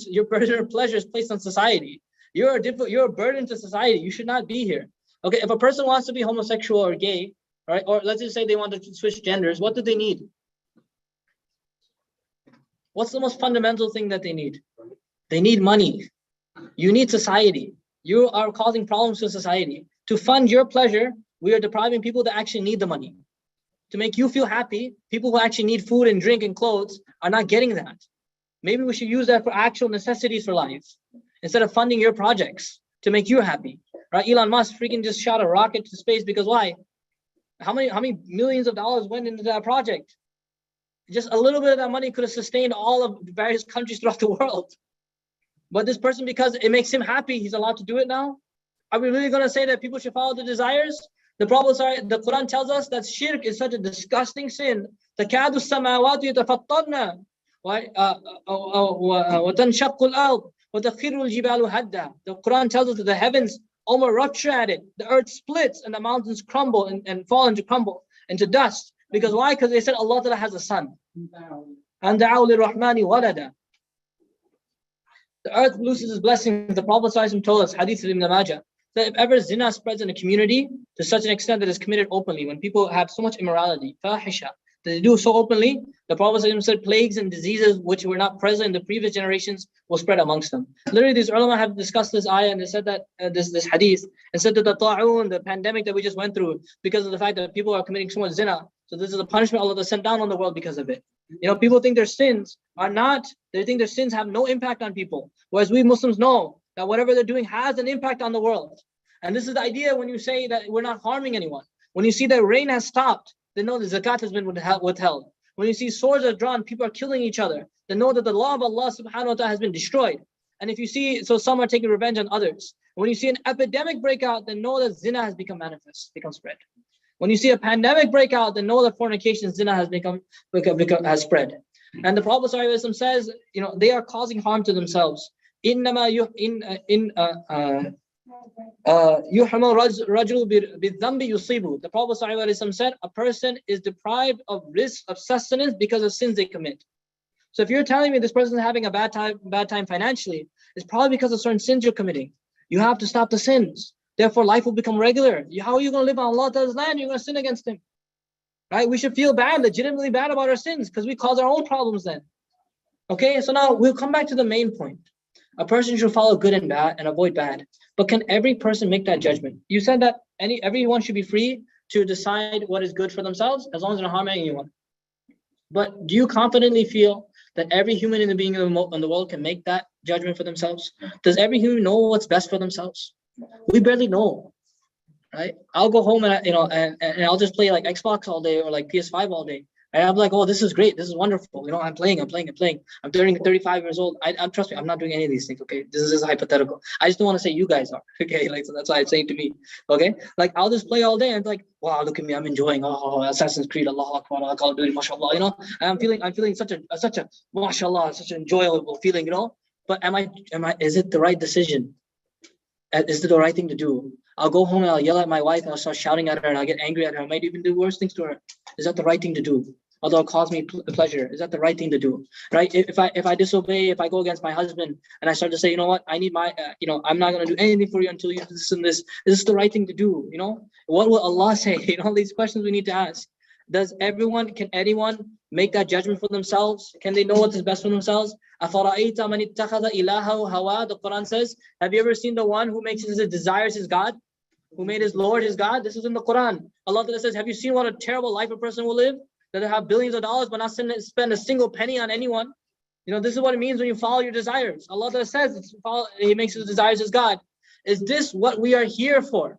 pleasure is placed on society. You're a burden to society. You should not be here. Okay, if a person wants to be homosexual or gay, right, or let's just say they want to switch genders, what do they need? What's the most fundamental thing that they need? They need money. You need society. You are causing problems to society. To fund your pleasure, we are depriving people that actually need the money. To make you feel happy, people who actually need food and drink and clothes are not getting that. Maybe we should use that for actual necessities for life instead of funding your projects to make you happy. Right? Elon Musk freaking just shot a rocket to space because why? How many millions of dollars went into that project? Just a little bit of that money could have sustained all of various countries throughout the world. But this person, because it makes him happy, he's allowed to do it now? Are we really going to say that people should follow the desires? The problems are, the Quran tells us that shirk is such a disgusting sin. تَكَادُ السَّمَاوَاتُ يَتَفَطَّرْنَ وَتَنْشَقُّ الْأَرْضُ وَتَخِرُّ الْجِبَالُ هَدًّا. The Quran tells us that the heavens almost rupture at it. The earth splits and the mountains crumble and fall into dust. Because why? Because they said Allah Ta'ala has a son. And دَعَوْا لِلرَّحْمَنِ وَلَدًا. The earth loses its blessings. The Prophet ﷺ told us, Hadith of Ibn Majah, that if ever zina spreads in a community to such an extent that it's committed openly, when people have so much immorality, fahisha, that they do so openly, the Prophet ﷺ said plagues and diseases which were not present in the previous generations will spread amongst them. Literally, these ulama have discussed this ayah and they said that this hadith, and said that the ta'un, the pandemic that we just went through, because of the fact that people are committing so much zina, so this is a punishment Allah sent down on the world because of it. You know, people think their sins are not, they think their sins have no impact on people. Whereas we Muslims know that whatever they're doing has an impact on the world. And this is the idea when you say that we're not harming anyone. When you see that rain has stopped, they know the zakat has been withheld. When you see swords are drawn, people are killing each other, they know that the law of Allah subhanahu wa ta'ala has been destroyed. And if you see, so some are taking revenge on others. When you see an epidemic break out, then know that zina has become manifest, become spread. When you see a pandemic break out, then know that fornication, zina has spread. And the Prophet ﷺ says, they are causing harm to themselves. The Prophet ﷺ said, a person is deprived of risk of sustenance because of sins they commit. So if you're telling me this person is having a bad time financially, it's probably because of certain sins you're committing. You have to stop the sins. Therefore, life will become regular. How are you going to live on Allah's land? You're going to sin against Him. Right? We should feel bad, legitimately bad about our sins, because we cause our own problems then. Okay, so now we'll come back to the main point. A person should follow good and bad and avoid bad. But can every person make that judgment? You said that everyone should be free to decide what is good for themselves as long as they're not harming anyone. But do you confidently feel that every human being in the world can make that judgment for themselves? Does every human know what's best for themselves? We barely know, right? I'll go home and I'll just play like Xbox all day or like PS5 all day. And I'm like, oh, this is great. This is wonderful. I'm playing. I'm 35 years old. Trust me, I'm not doing any of these things. Okay, this is hypothetical. I just don't want to say you guys are. Okay, so that's why I'm saying to me. Okay, like I'll just play all day and it's like, wow, look at me, I'm enjoying. Oh, Assassin's Creed, Allahu Akbar, Call of Duty, mashallah. And I'm feeling such a mashallah, such an enjoyable feeling. But is it the right decision? Is it the right thing to do? I'll go home and I'll yell at my wife and I'll start shouting at her and I'll get angry at her. I might even do worse things to her. Is that the right thing to do? Although it caused me pleasure, is that the right thing to do? Right? If I disobey, if I go against my husband and I start to say, you know what, I need my, I'm not going to do anything for you until you do this and this. Is this the right thing to do? What will Allah say? These questions we need to ask. Can anyone make that judgment for themselves? Can they know what is best for themselves? The Quran says, have you ever seen the one who makes his desires his God? Who made his Lord his God? This is in the Quran. Allah says, have you seen what a terrible life a person will live? That they have billions of dollars but not spend a single penny on anyone. This is what it means when you follow your desires. Allah says He makes his desires his God. Is this what we are here for?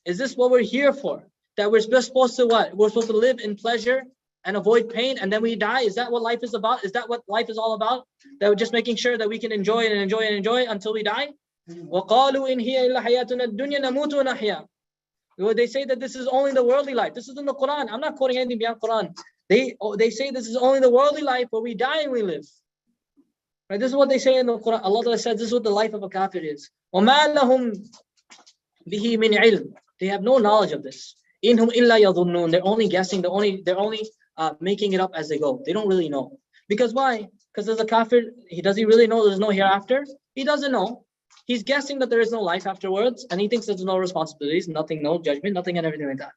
Is this what we're here for? That we're just supposed to what? We're supposed to live in pleasure and avoid pain and then we die? Is that what life is about? Is that what life is all about? That we're just making sure that we can enjoy and enjoy and enjoy until we die? وَقَالُوا إِنْ هِيَ إِلَّا حَيَاتُنَا الدُّنْيَا نَمُوتُ وَنَحْيَا. They say that this is only the worldly life. This is in the Quran. I'm not quoting anything beyond Quran. They say this is only the worldly life where we die and we live. Right? This is what they say in the Quran. Allah says this is what the life of a kafir is. وَمَا لَهُمْ بِهِ مِنْ عِلْمٍ. They have no knowledge of this. إِنْهُمْ إِلَّا يَظُنُّونَ. They're only guessing. They're only making it up as they go. They don't really know. Because why? Because as a kafir, does he really know there's no hereafter? He doesn't know. He's guessing that there is no life afterwards, and he thinks there's no responsibilities, nothing, no judgment, nothing and everything like that.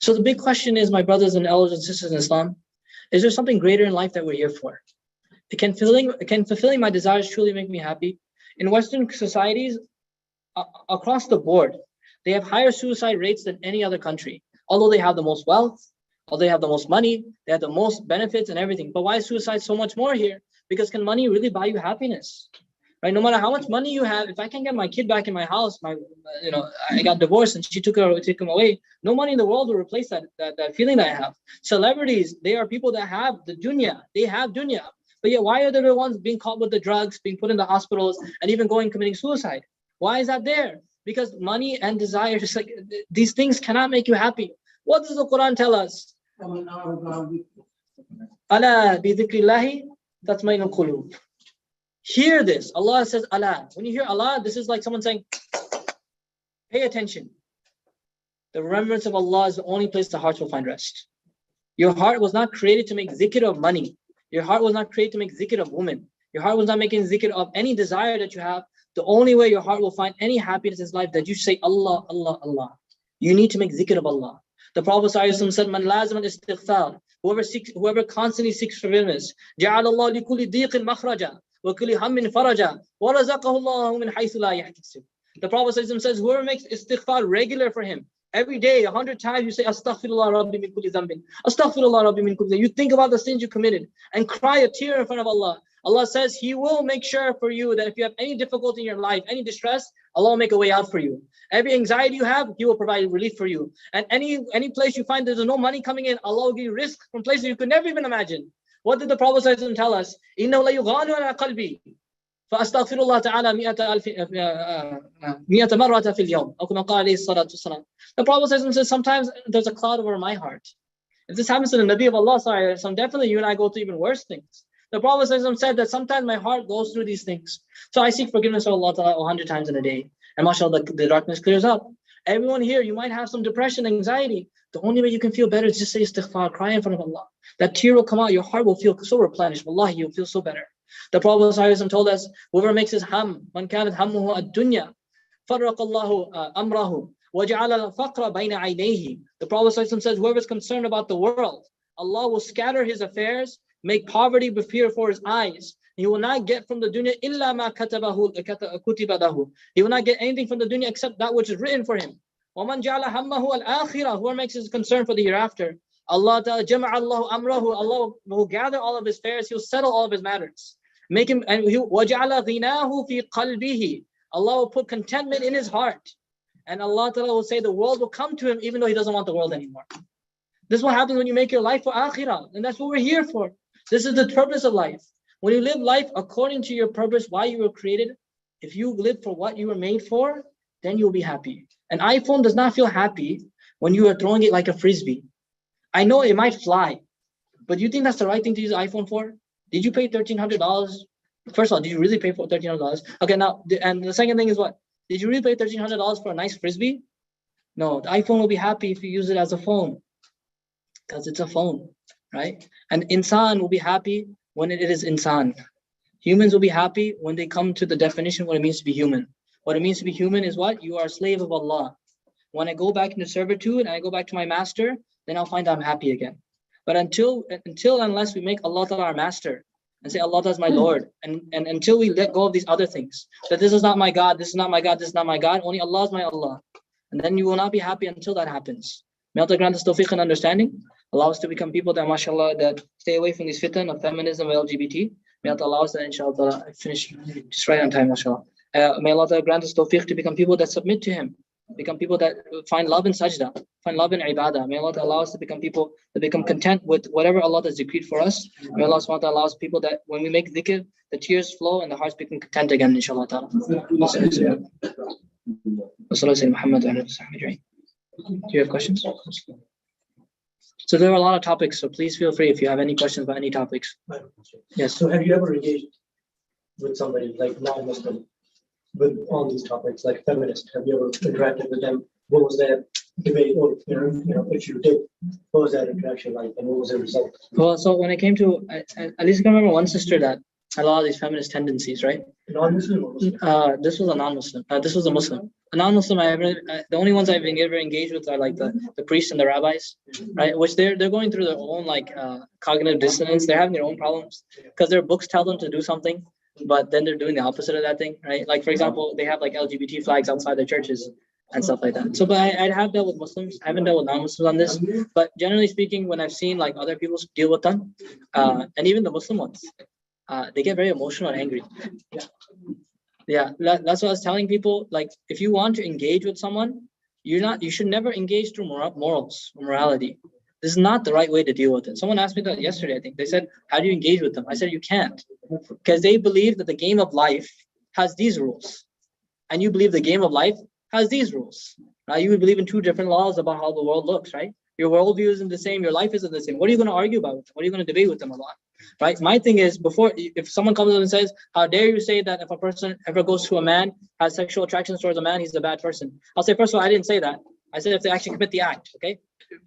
So the big question is, my brothers and elders and sisters in Islam, is there something greater in life that we're here for? Can fulfilling my desires truly make me happy? In Western societies, across the board, they have higher suicide rates than any other country. Although they have the most wealth, although they have the most money, they have the most benefits and everything. But why is suicide so much more here? Because can money really buy you happiness? Right? No matter how much money you have, if I can't get my kid back in my house, I got divorced and she took him away. No money in the world will replace that feeling that I have. Celebrities, they are people that have the dunya. They have dunya. But yet, why are they the ones being caught with the drugs, being put in the hospitals, and even committing suicide? Why is that there? Because money and desire, just like these things cannot make you happy. What does the Quran tell us? Ala bi dhikrillahi tatma'innul qulub. Hear this. Allah says Allah. When you hear Allah, this is like someone saying, pay attention. The remembrance of Allah is the only place the heart will find rest. Your heart was not created to make zikr of money. Your heart was not created to make zikr of women. Your heart was not making zikr of any desire that you have. The only way your heart will find any happiness in life that you say Allah, Allah, Allah. You need to make zikr of Allah. The Prophet ﷺ said, Man lazim al-istighfar. Whoever constantly seeks forgiveness. جَعَلَ اللَّهُ لِكُلِّ ضِيقٍ مَخْرَجًا. وَكُلِّ هَمٍّ فَرَجًا وَرَزَقَهُ اللَّهُ مِنْ حَيْثُ لَا يَحْتَسِبُ. The Prophet ﷺ says, whoever makes istighfar regular for him, every day, 100 times you say, Astaghfirullah Rabbi min kulli dhanbin. Astaghfirullah Rabbi min kulli dhanbin. You think about the sins you committed and cry a tear in front of Allah. Allah says He will make sure for you that if you have any difficulty in your life, any distress, Allah will make a way out for you. Every anxiety you have, He will provide relief for you. And any place you find there's no money coming in, Allah will give you risk from places you could never even imagine. What did the Prophet ﷺ tell us? إِنَّهُ لَيُغَانُ عَلَىٰ قَلْبِي. فأستغفر الله تعالى 100 مرة في اليوم أو كما قال عليه الصلاة والسلام. The Prophet says sometimes there's a cloud over my heart. If this happens to the Nabi of Allah, definitely you and I go through even worse things. The Prophet said that sometimes my heart goes through these things. So I seek forgiveness of Allah 100 times in a day. And mashallah, the darkness clears up. Everyone here, you might have some depression, anxiety. The only way you can feel better is just say istighfar, cry in front of Allah. That tear will come out, your heart will feel so replenished. Wallahi, you'll feel so better. The Prophet ﷺ told us, whoever makes his ham, man kanat hammuhu ad-dunya, farraqa Allahu amrahu, wa ja'ala al-faqra bayna aynayhi. The Prophet ﷺ says, whoever is concerned about the world, Allah will scatter his affairs, make poverty appear for his eyes. He will not get from the dunya illa ma kutiba lahu. He will not get anything from the dunya except that which is written for him. وَمَنْ جَعَلَ هَمَّهُ الْآخِرَةِ. Whoever makes his concern for the hereafter, Allah ta'ala جَمَعَ اللَّهُ أَمْرَهُ. Allah will gather all of his affairs. He'll settle all of his matters. Make him, and وَجَعَلَ غِنَاهُ فِي قَلْبِهِ. Allah will put contentment in his heart. And Allah ta'ala will say the world will come to him even though he doesn't want the world anymore. This is what happens when you make your life for akhirah. And that's what we're here for. This is the purpose of life. When you live life according to your purpose, why you were created, if you live for what you were made for, then you'll be happy. An iPhone does not feel happy when you are throwing it like a frisbee. I know it might fly, but you think that's the right thing to use an iPhone for? Did you pay $1,300? First of all, did you really pay for $1,300? Okay, now, and the second thing is what? Did you really pay $1,300 for a nice frisbee? No, the iPhone will be happy if you use it as a phone, because it's a phone, right? And insan will be happy when it is insan. Humans will be happy when they come to the definition of what it means to be human. What it means to be human is what? You are a slave of Allah. When I go back into servitude and I go back to my master, then I'll find I'm happy again. But unless we make Allah Ta'ala our master and say Allah Ta'ala is my Lord, and until we let go of these other things, that this is not my God, this is not my God, this is not my God, only Allah is my Allah. And then you will not be happy until that happens. May Allah grant us tawfiq and understanding. Allow us to become people that, mashallah, that stay away from these fitan of feminism or LGBT. May Allah allow us that, inshallah, finish just right on time, mashallah. May Allah grant us tawfiq to become people that submit to Him, become people that find love in sajda, find love in ibadah. May Allah allow us to become people that become content with whatever Allah has decreed for us. May Allah SWT allow us people that when we make dhikr, the tears flow and the hearts become content again, inshallah ta'ala. Do you have questions? So there are a lot of topics, so please feel free if you have any questions about any topics. Yes. So have you ever engaged with somebody like non-Muslim with all these topics, like feminist? Have you ever interacted with them? What was that debate, or if you did, what was that interaction like, and what was the result? Well, so when it came to, at least I can remember one sister that had a lot of these feminist tendencies, right? Non-Muslim or Muslim? This was a non-Muslim. This was a Muslim. A non-Muslim, the only ones I've ever engaged with are like the priests and the rabbis, right? Which they're going through their own like cognitive dissonance. They're having their own problems because their books tell them to do something, but then they're doing the opposite of that thing, right? Like for example, they have like LGBT flags outside their churches and stuff like that. So, but I have dealt with Muslims. I haven't dealt with non-Muslims on this. But generally speaking, when I've seen like other people deal with them, and even the Muslim ones, they get very emotional and angry. Yeah, that's what I was telling people. Like, if you want to engage with someone, you should never engage through morals or morality. This is not the right way to deal with it. Someone asked me that yesterday, I think. They said, how do you engage with them? I said, you can't. Because they believe that the game of life has these rules. And you believe the game of life has these rules. Now, you would believe in two different laws about how the world looks, right? Your worldview isn't the same. Your life isn't the same. What are you going to argue about with them? What are you going to debate with them about? Right? My thing is, if someone comes up and says, how dare you say that if a person ever goes to a man, has sexual attractions towards a man, he's a bad person. I'll say, first of all, I didn't say that. I said if they actually commit the act, okay?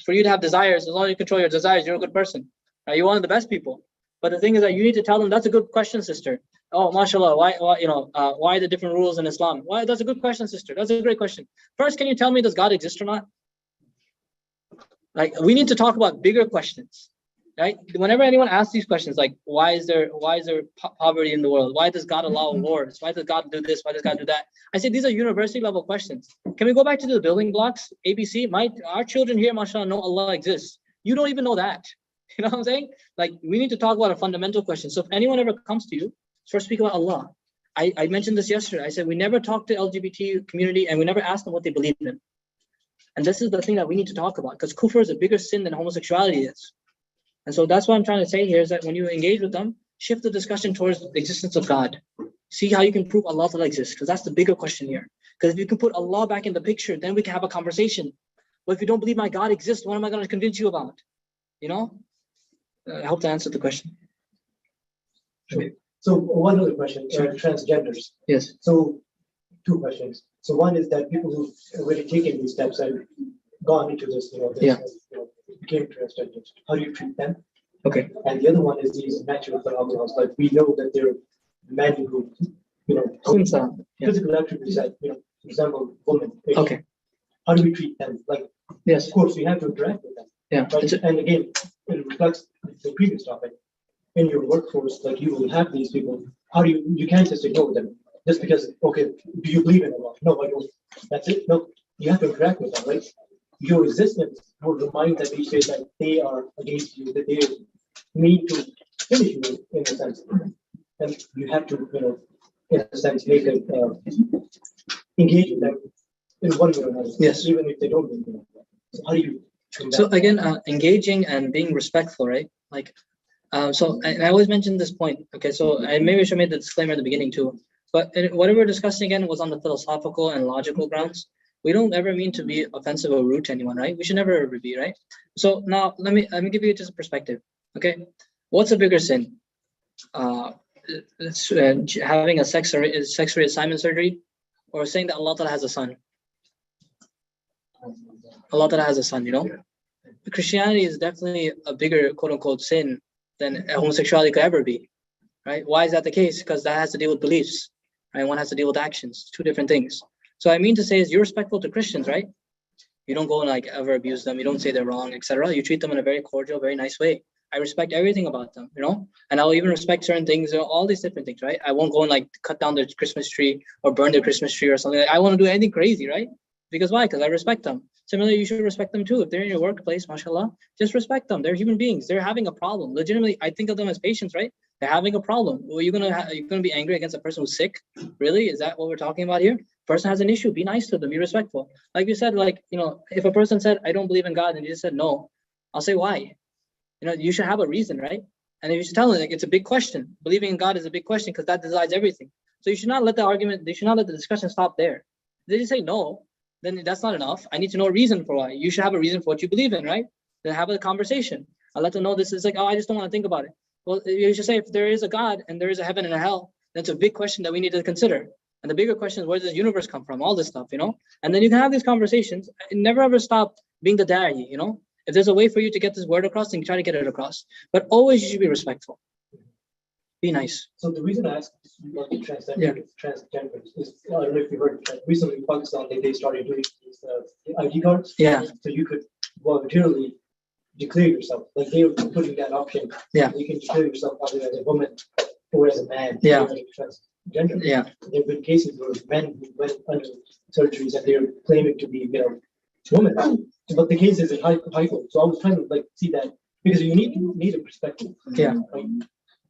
For you to have desires, as long as you control your desires, you're a good person. Right? You're one of the best people. But the thing is that you need to tell them, that's a good question, sister. Oh, mashallah, why the different rules in Islam? Why? That's a good question, sister. That's a great question. First, can you tell me, does God exist or not? Like, we need to talk about bigger questions, right? Whenever anyone asks these questions, like, why is there poverty in the world? Why does God allow wars? Why does God do this? Why does God do that? I say these are university level questions. Can we go back to the building blocks? ABC, our children here, mashallah, know Allah exists. You don't even know that. You know what I'm saying? Like, we need to talk about a fundamental question. So if anyone ever comes to you, first speak about Allah. I mentioned this yesterday. I said, we never talk to LGBT community and we never ask them what they believe in. And this is the thing that we need to talk about, because kufr is a bigger sin than homosexuality is. And so that's what I'm trying to say here, is that when you engage with them, shift the discussion towards the existence of God. See how you can prove Allah Ta'ala exists, because that's the bigger question here. Because if you can put Allah back in the picture, then we can have a conversation. But if you don't believe my God exists, what am I going to convince you about? You know? I hope that answered the question. Okay. So one other question, transgenders. Yes. So two questions. So one is that people who've already taken these steps and gone into this, became transgenders. How do you treat them? Okay. And the other one is these natural phenomena. Like we know that there are men who, physical attributes that resemble women. Okay. How do we treat them? Like, yes, of course, we have to interact with them. Yeah. Right? And again, it reflects the previous topic. In your workforce, like you will have these people. How do you can't just ignore them just because, okay, do you believe in Allah? No, I don't. That's it. No, you have to interact with them, right? Your existence will remind them each day that they are against you, that they need to finish you in a sense. And you have to, in a sense, make it engage with them in one way or another. Yes. Even if they don't believe in Allah. So how do you? So again, engaging and being respectful, right? Like, and I always mention this point. Okay, so maybe I should make the disclaimer at the beginning too. But what we were discussing again was on the philosophical and logical grounds. We don't ever mean to be offensive or rude to anyone, right? We should never ever be, right? So now let me give you just a perspective. Okay, what's a bigger sin? Having a sex reassignment surgery, or saying that Allah Ta'ala has a son? Allah Ta'ala has a son, Christianity is definitely a bigger quote unquote sin than homosexuality could ever be, right? Why is that the case? Because that has to deal with beliefs, right? One has to deal with actions, two different things. So I mean to say is you're respectful to Christians, right? You don't go and like ever abuse them. You don't say they're wrong, etc. You treat them in a very cordial, very nice way. I respect everything about them, and I'll even respect certain things, all these different things, right? I won't go and like cut down their Christmas tree or burn their Christmas tree or something. I won't do anything crazy, right? Because why? Because I respect them. Similarly, you should respect them too. If they're in your workplace, mashallah, just respect them. They're human beings. They're having a problem. Legitimately, I think of them as patients, right? They're having a problem. Well, you're gonna be angry against a person who's sick? Really? Is that what we're talking about here? Person has an issue. Be nice to them. Be respectful. Like you said, if a person said, "I don't believe in God," and you just said no, I'll say why. You should have a reason, right? And if you should tell them, like, it's a big question. Believing in God is a big question because that decides everything. So you should not let the discussion stop there. They just say no, then that's not enough. I need to know a reason for why. You should have a reason for what you believe in, right? Then have a conversation. I'll let them know this is like, oh, I just don't want to think about it. Well, you should say, if there is a God and there is a heaven and a hell, that's a big question that we need to consider. And the bigger question is, where does the universe come from? All this stuff, And then you can have these conversations. Never ever stop being the da'i, If there's a way for you to get this word across, then you try to get it across. But always you should be respectful. Be nice. So the reason I asked about the transgenders is, I don't know if you heard, recently in Pakistan, they started doing these ID cards. Yeah. So you could voluntarily declare yourself. Like they were putting that option. Yeah. You can declare yourself either as a woman or as a man. Yeah. Or as a transgender. Yeah. There have been cases where men who went under surgeries and they're claiming to be, women. But the case is in high court. So I was trying to see that because you need a perspective. Yeah. Right?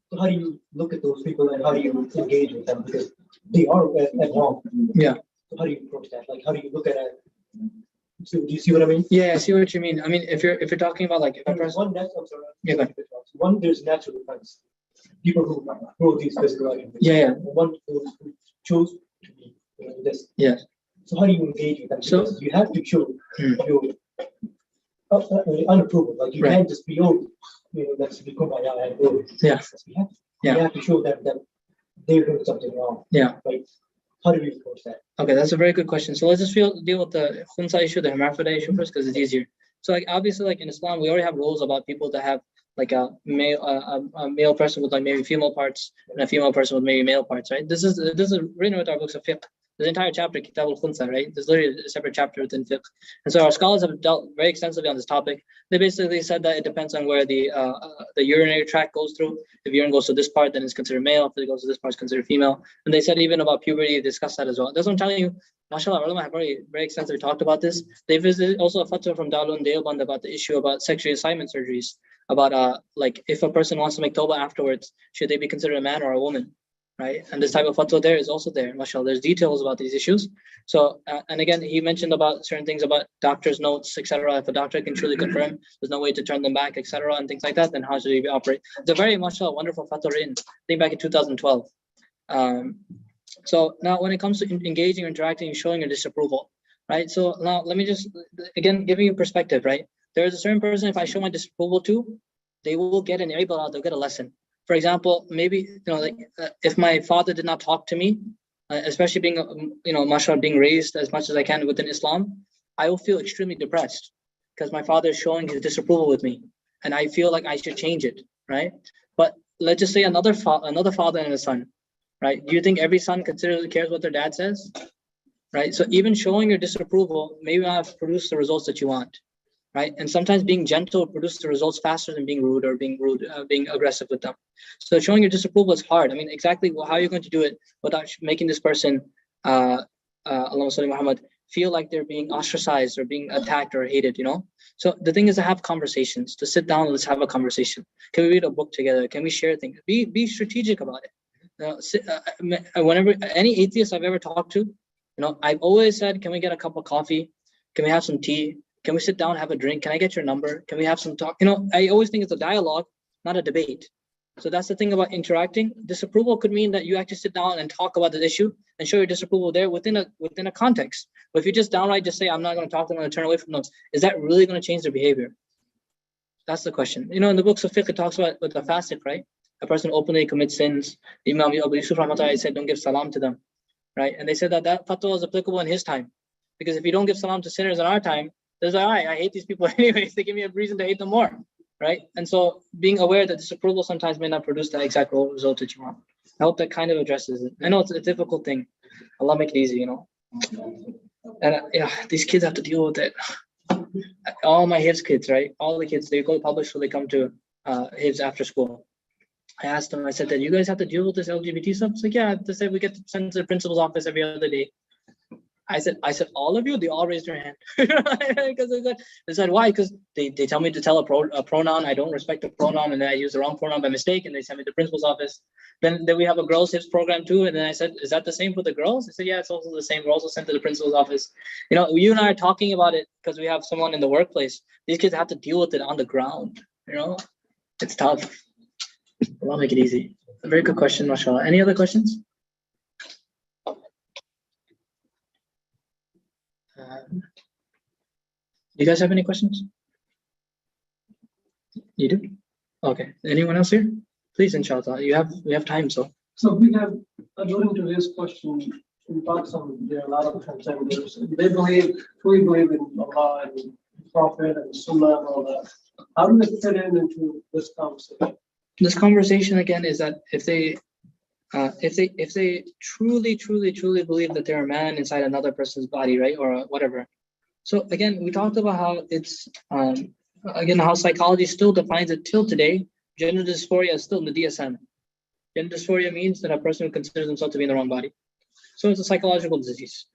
So how do you look at those people and how do you engage with them? Because they are at wrong. Yeah. So how do you approach that? Like how do you look at it? So do you see what I mean? Yeah, I see what you mean. I mean, if you're talking about like one, there's natural defense. People who grow these physical items. Yeah. One who chose to be this. Yeah. So how do you engage with them? Because you have to show your unapproval. Like you can't just be let's be kumbaya and go. Yeah. You have to show them that they're doing something wrong. Yeah. Right. How do we approach that? Okay, that's a very good question. So let's just deal with the khunsa issue, the hermaphrodite issue first, because it's easier. So like obviously, like in Islam, we already have rules about people that have like a male person with like maybe female parts and a female person with maybe male parts, right? This is written with our books of fiqh. This entire chapter, Kitab al-Khunsa, right? There's literally a separate chapter within fiqh. And so our scholars have dealt very extensively on this topic. They basically said that it depends on where the urinary tract goes through. If urine goes to this part, then it's considered male. If it goes to this part, it's considered female. And they said even about puberty, they discussed that as well. That's what I'm telling you. MashaAllah, ulama have already very extensively talked about this. They visited also a fatwa from Darul Deoband about the issue about sex reassignment surgeries. About like if a person wants to make tawbah afterwards, should they be considered a man or a woman? Right, and this type of fatwa there is also there. MashaAllah, there's details about these issues. So, and again, he mentioned about certain things about doctor's notes, etc. If a doctor can truly confirm, there's no way to turn them back, etc. and things like that, then how should he operate? It's a very, MashaAllah, wonderful fatwa written, I think back in 2012. So now when it comes to engaging, interacting, and showing your disapproval, right? So now let me just, again, giving you perspective, right? There is a certain person, if I show my disapproval to, they will get an ibara, they'll get a lesson. For example, maybe, if my father did not talk to me, especially being, mashallah, being raised as much as I can within Islam, I will feel extremely depressed because my father is showing his disapproval with me. And I feel like I should change it, right? But let's just say another father and a son, right? Do you think every son cares what their dad says? Right? So even showing your disapproval may not produce the results that you want, right? And sometimes being gentle produces the results faster than being rude or being aggressive with them. So showing your disapproval is hard. I mean, exactly how are you going to do it without making this person, Allahumma salli Muhammad, feel like they're being ostracized or being attacked or hated, So the thing is to have conversations, to sit down and let's have a conversation. Can we read a book together? Can we share things? Be strategic about it. Whenever any atheist I've ever talked to, I've always said, can we get a cup of coffee? Can we have some tea? Can we sit down, have a drink? Can I get your number? Can we have some talk? I always think it's a dialogue, not a debate. So that's the thing about interacting. Disapproval could mean that you actually sit down and talk about the issue and show your disapproval there within a context. But if you just downright just say, I'm not going to talk to them, I'm going to turn away from them, is that really going to change their behavior? That's the question. In the books of fiqh, it talks about with the fasiq, right? A person openly commits sins. Imam Abu Yusuf said, don't give salam to them, right? And they said that fatwa was applicable in his time. Because if you don't give salam to sinners in our time, there's like, all right, I hate these people anyways. They give me a reason to hate them more, right? And so being aware that disapproval sometimes may not produce the exact result that you want. I hope that kind of addresses it. I know it's a difficult thing. Allah make it easy, And these kids have to deal with it. All my Hifz kids, right? All the kids, they go to public school, they come to Hifz after school. I asked them, I said, that you guys have to deal with this LGBT stuff? It's like, yeah, they said we get sent to the principal's office every other day. I said, all of you? They all raised their hand. Because they said, why? Because they tell me to tell a pronoun. I don't respect the pronoun, and then I use the wrong pronoun by mistake, and they send me to the principal's office. Then we have a girls' Hifz program too. And then I said, is that the same for the girls? They said, yeah, it's also the same. We're also sent to the principal's office. You and I are talking about it because we have someone in the workplace. These kids have to deal with it on the ground. It's tough. I'll make it easy. A very good question, mashallah. Any other questions? You guys have any questions? You do? Okay. Anyone else here? Please, inshallah. We have time, so. So we have, alluding to this question, in Pakistan, there are a lot of transgenders. They fully believe in Allah and Prophet and Sunnah and all that. How do they fit into this conversation? This conversation again is that if they truly believe that they're a man inside another person's body, right, or whatever. So again, we talked about how it's how psychology still defines it till today. Gender dysphoria is still in the DSM. Gender dysphoria means that a person who considers himself to be in the wrong body. So it's a psychological disease.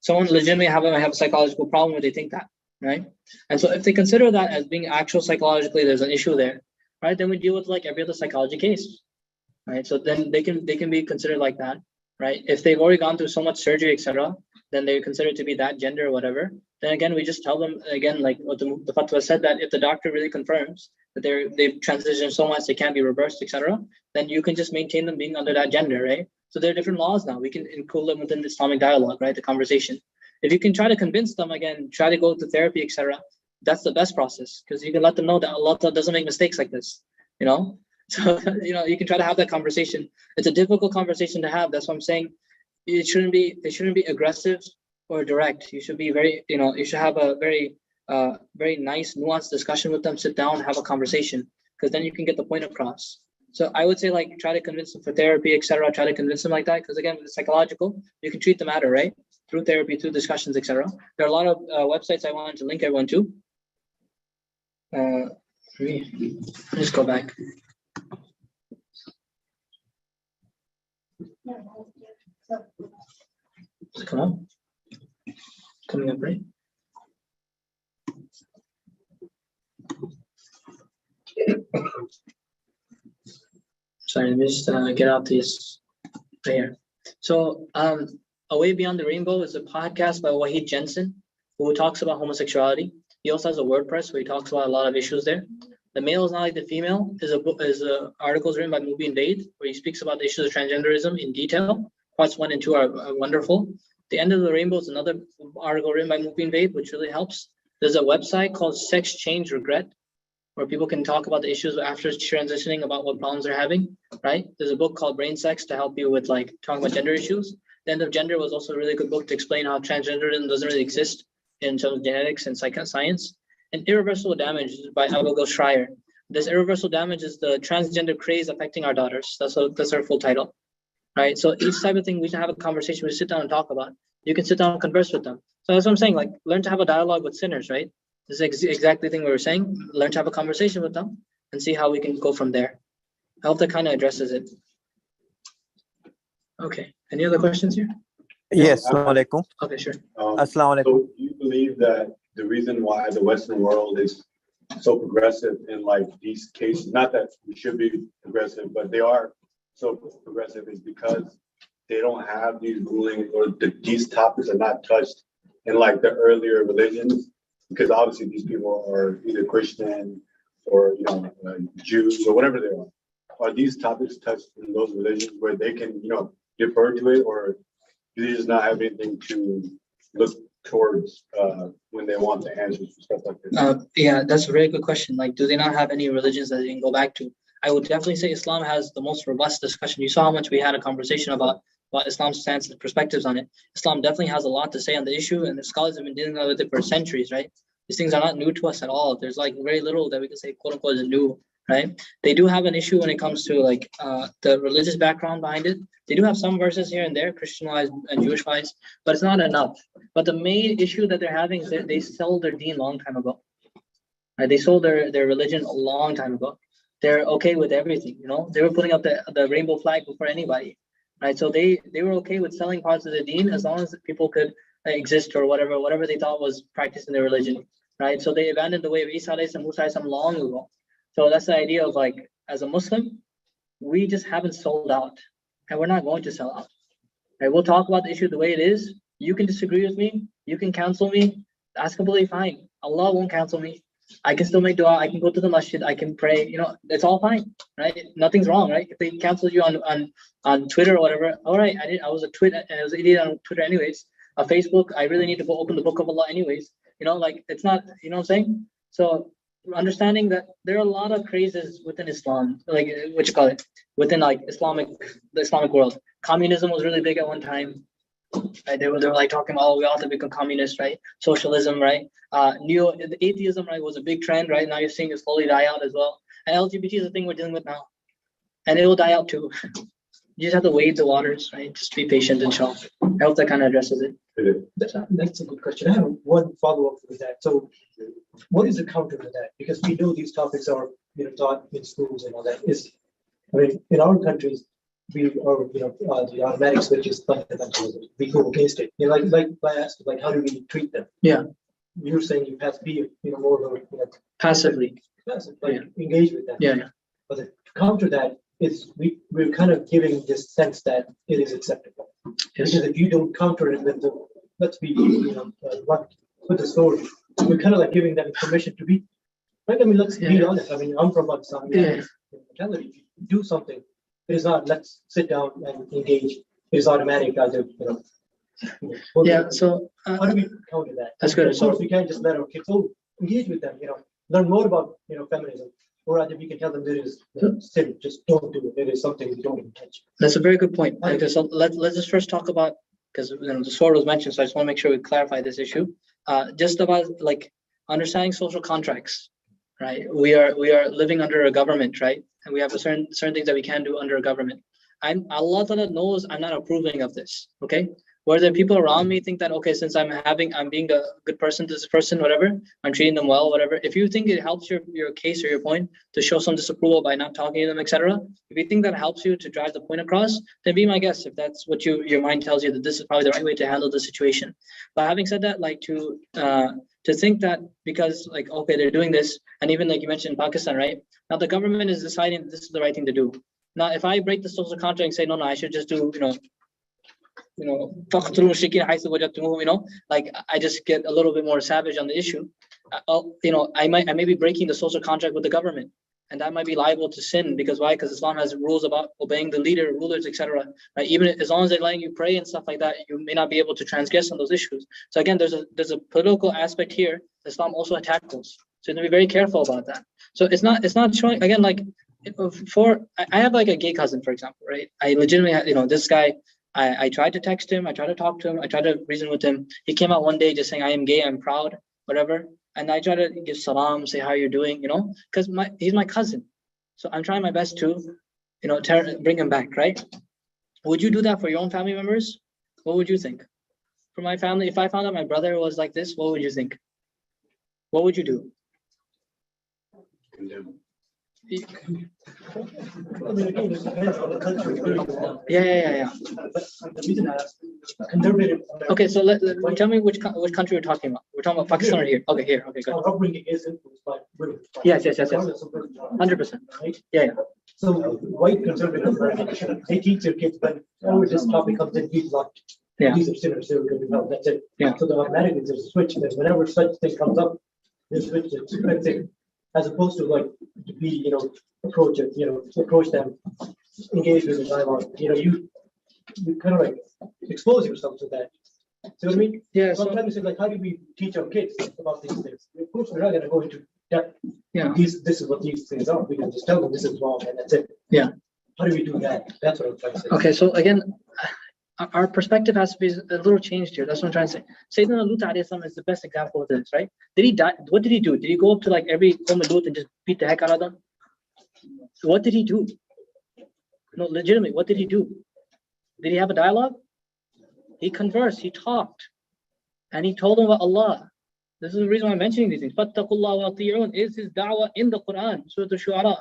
Someone legitimately have a psychological problem where they think that, right? And so if they consider that as being actual psychologically, there's an issue there, right? Then we deal with like every other psychology case, right? So then they can be considered like that, right? If they've already gone through so much surgery, etc., then they're considered to be that gender or whatever. Then again, we just tell them again, like what the fatwa said, that if the doctor really confirms that they've transitioned so much they can't be reversed, etc., then you can just maintain them being under that gender, right? So there are different laws now. We can include them within the Islamic dialogue, right? The conversation. If you can try to convince them again, try to go to therapy, etc., that's the best process, because you can let them know that Allah doesn't make mistakes like this, So you can try to have that conversation. It's a difficult conversation to have. That's what I'm saying. It shouldn't be aggressive or direct. You should be you should have a very nice, nuanced discussion with them. Sit down, have a conversation, because then you can get the point across. So I would say try to convince them for therapy, etc. Try to convince them like that, because again, with the psychological, you can treat the matter, right? Through therapy, through discussions, etc. There are a lot of websites I wanted to link everyone to. Let me just go back. Come on. Coming up, right? Sorry, let me just get out this right here. So, Away Beyond the Rainbow is a podcast by Wahid Jensen, who talks about homosexuality. He also has a WordPress where he talks about a lot of issues there. The male is not like the female is articles written by Mubin Vaid, where he speaks about the issues of transgenderism in detail. Parts 1 and 2 are wonderful. The End of the Rainbow is another article written by Mubin Vaid, which really helps. There's a website called Sex Change Regret, where people can talk about the issues after transitioning, about what problems they're having, right? There's a book called Brain Sex to help you with like talking about gender issues. The End of Gender was also a really good book to explain how transgenderism doesn't really exist in terms of genetics and science. And Irreversible Damage by Abigail Schreier. This irreversible damage is the transgender craze affecting our daughters. That's our full title, right? So each type of thing we should have a conversation, we sit down and talk about. You can sit down and converse with them. So that's what I'm saying, like learn to have a dialogue with sinners, right? This is exactly the thing we were saying. Learn to have a conversation with them and see how we can go from there. I hope that kind of addresses it. Okay, any other questions here? Yes, Assalamu alaikum. Okay, sure. Assalamu alaikum. So you believe that the reason why the Western world is so progressive in like these cases, not that we should be progressive, but they are so progressive, is because they don't have these rulings, or these topics are not touched in like the earlier religions, because obviously these people are either Christian or Jews or whatever they are. Are these topics touched in those religions where they can defer to it, or do they just not have anything to look towards when they want the answers for stuff like this? Yeah, that's a very good question. Like, do they not have any religions that they can go back to? I would definitely say Islam has the most robust discussion. You saw how much we had a conversation about Islam's stance and perspectives on it. Islam definitely has a lot to say on the issue, and the scholars have been dealing with it for centuries, right? These things are not new to us at all. There's like very little that we can say, quote unquote, is new, right? They do have an issue when it comes to like the religious background behind it. They do have some verses here and there, Christian-wise and Jewish-wise, but it's not enough. But the main issue that they're having is that they sold their deen a long time ago. Right? They sold their religion a long time ago. They're okay with everything, They were putting up the rainbow flag before anybody, right? So they were okay with selling parts of the deen as long as people could exist or whatever they thought was practicing their religion, right? So they abandoned the way of Isa and Musa long ago. So that's the idea of like, as a Muslim, we just haven't sold out, and we're not going to sell out. Right? We'll talk about the issue the way it is. You can disagree with me. You can cancel me. That's completely fine. Allah won't cancel me. I can still make dua. I can go to the masjid. I can pray. It's all fine, right? Nothing's wrong, right? If they cancel you on Twitter or whatever, all right. I was an idiot on Twitter anyways. Facebook, I really need to go open the Book of Allah anyways. It's not. You know what I'm saying? So understanding that there are a lot of crazes within Islam, like within like the Islamic world. Communism was really big at one time. Right? They were like talking about, we all have to become communist, right? Socialism, right? The atheism, right, was a big trend, right? Now you're seeing it slowly die out as well. And LGBT is the thing we're dealing with now, and it will die out too. You just have to wade the waters, right? Just be patient, inshallah. I hope that kind of addresses it. That's a good question. I have one follow-up with that. So what is the counter to that? Because we know these topics are taught in schools and all that. In our countries, we are the automatic switch is fundamentalism. We go against it. Like I asked, like, how do we treat them? Yeah. You're saying you have to be more of a passively. Passive, engage with them. Yeah. But to counter that is we're kind of giving this sense that it is acceptable. Yes. Because if you don't counter it with the let's be with the story, we're kind of like giving them permission to be right. Let's be honest. I'm from Pakistan. Mentality. If you do something, it is not let's sit down and engage. It is automatic. So how do we counter that? That's good. Of course, we can't just let our kids engage with them. Learn more about feminism. Or rather, we can tell them there is sin. Just don't do it. It is something we don't even touch. That's a very good point. So let's just first talk about, because the sword was mentioned, so I just want to make sure we clarify this issue. Just about like understanding social contracts, right? We are living under a government, right? And we have certain things that we can do under a government. Allah Ta'ala knows I'm not approving of this. Okay. Where the people around me think that, okay, since I'm being a good person to this person, whatever, I'm treating them well, whatever. If you think it helps your case or your point to show some disapproval by not talking to them, etc., if you think that helps you to drive the point across, then be my guest. If that's what your mind tells you that this is probably the right way to handle the situation. But having said that, like to think that because like, okay, they're doing this, and even like you mentioned in Pakistan, right? Now the government is deciding this is the right thing to do. Now, if I break the social contract and say, no, I should just do, like I just get a little bit more savage on the issue. I may be breaking the social contract with the government, and that might be liable to sin. Because why? Because Islam has rules about obeying the leader, rulers, etc. Right? Even as long as they're letting you pray and stuff like that, you may not be able to transgress on those issues. So again, there's a political aspect here. Islam also attacked those. So you have to be very careful about that. So it's not showing, again, like I have like a gay cousin, for example, right? I legitimately, this guy, I tried to text him, I tried to talk to him, I tried to reason with him. He came out one day just saying, I am gay, I'm proud, whatever. And I try to give salam, say how you're doing, because he's my cousin. So I'm trying my best to, bring him back, right? Would you do that for your own family members? What would you think? For my family, if I found out my brother was like this, what would you think? What would you do? Condemn. I mean, again, it depends on the country. Yeah. But the reason I asked, conservative. Okay, so tell me which country we're talking about. We're talking about Pakistan or here? Okay, here. Okay, good. Our upbringing is influenced by women. Yes. 100%. Right? Yeah. So white conservative, they teach their kids, but this topic comes in, these are sinners, they're going to be held. That's it. Yeah. So automatically there's a switch. That whenever such thing comes up, there's a switch. That's it. As opposed to like to be, approach them, engage with the dialogue. You kind of like expose yourself to that. See what I mean? Yeah. Sometimes it's like, how do we teach our kids about these things? Of course, we're not going to go into depth. Yeah. This is what these things are. We can just tell them this is wrong and that's it. Yeah. How do we do that? That's what I'm trying to say. Okay, so again, our perspective has to be a little changed here. That's what I'm trying to say. Sayyidina Lut alayhi salam is the best example of this, right? Did he die? What did he do? Did he go up to like every Lut and just beat the heck out of them? What did he do? No, legitimately, what did he do? Did he have a dialogue? He conversed, he talked, and he told them about Allah. This is the reason why I'm mentioning these things. Fattaqullah wa ati'un is his da'wah in the Quran, Surah Al-Shu'ara.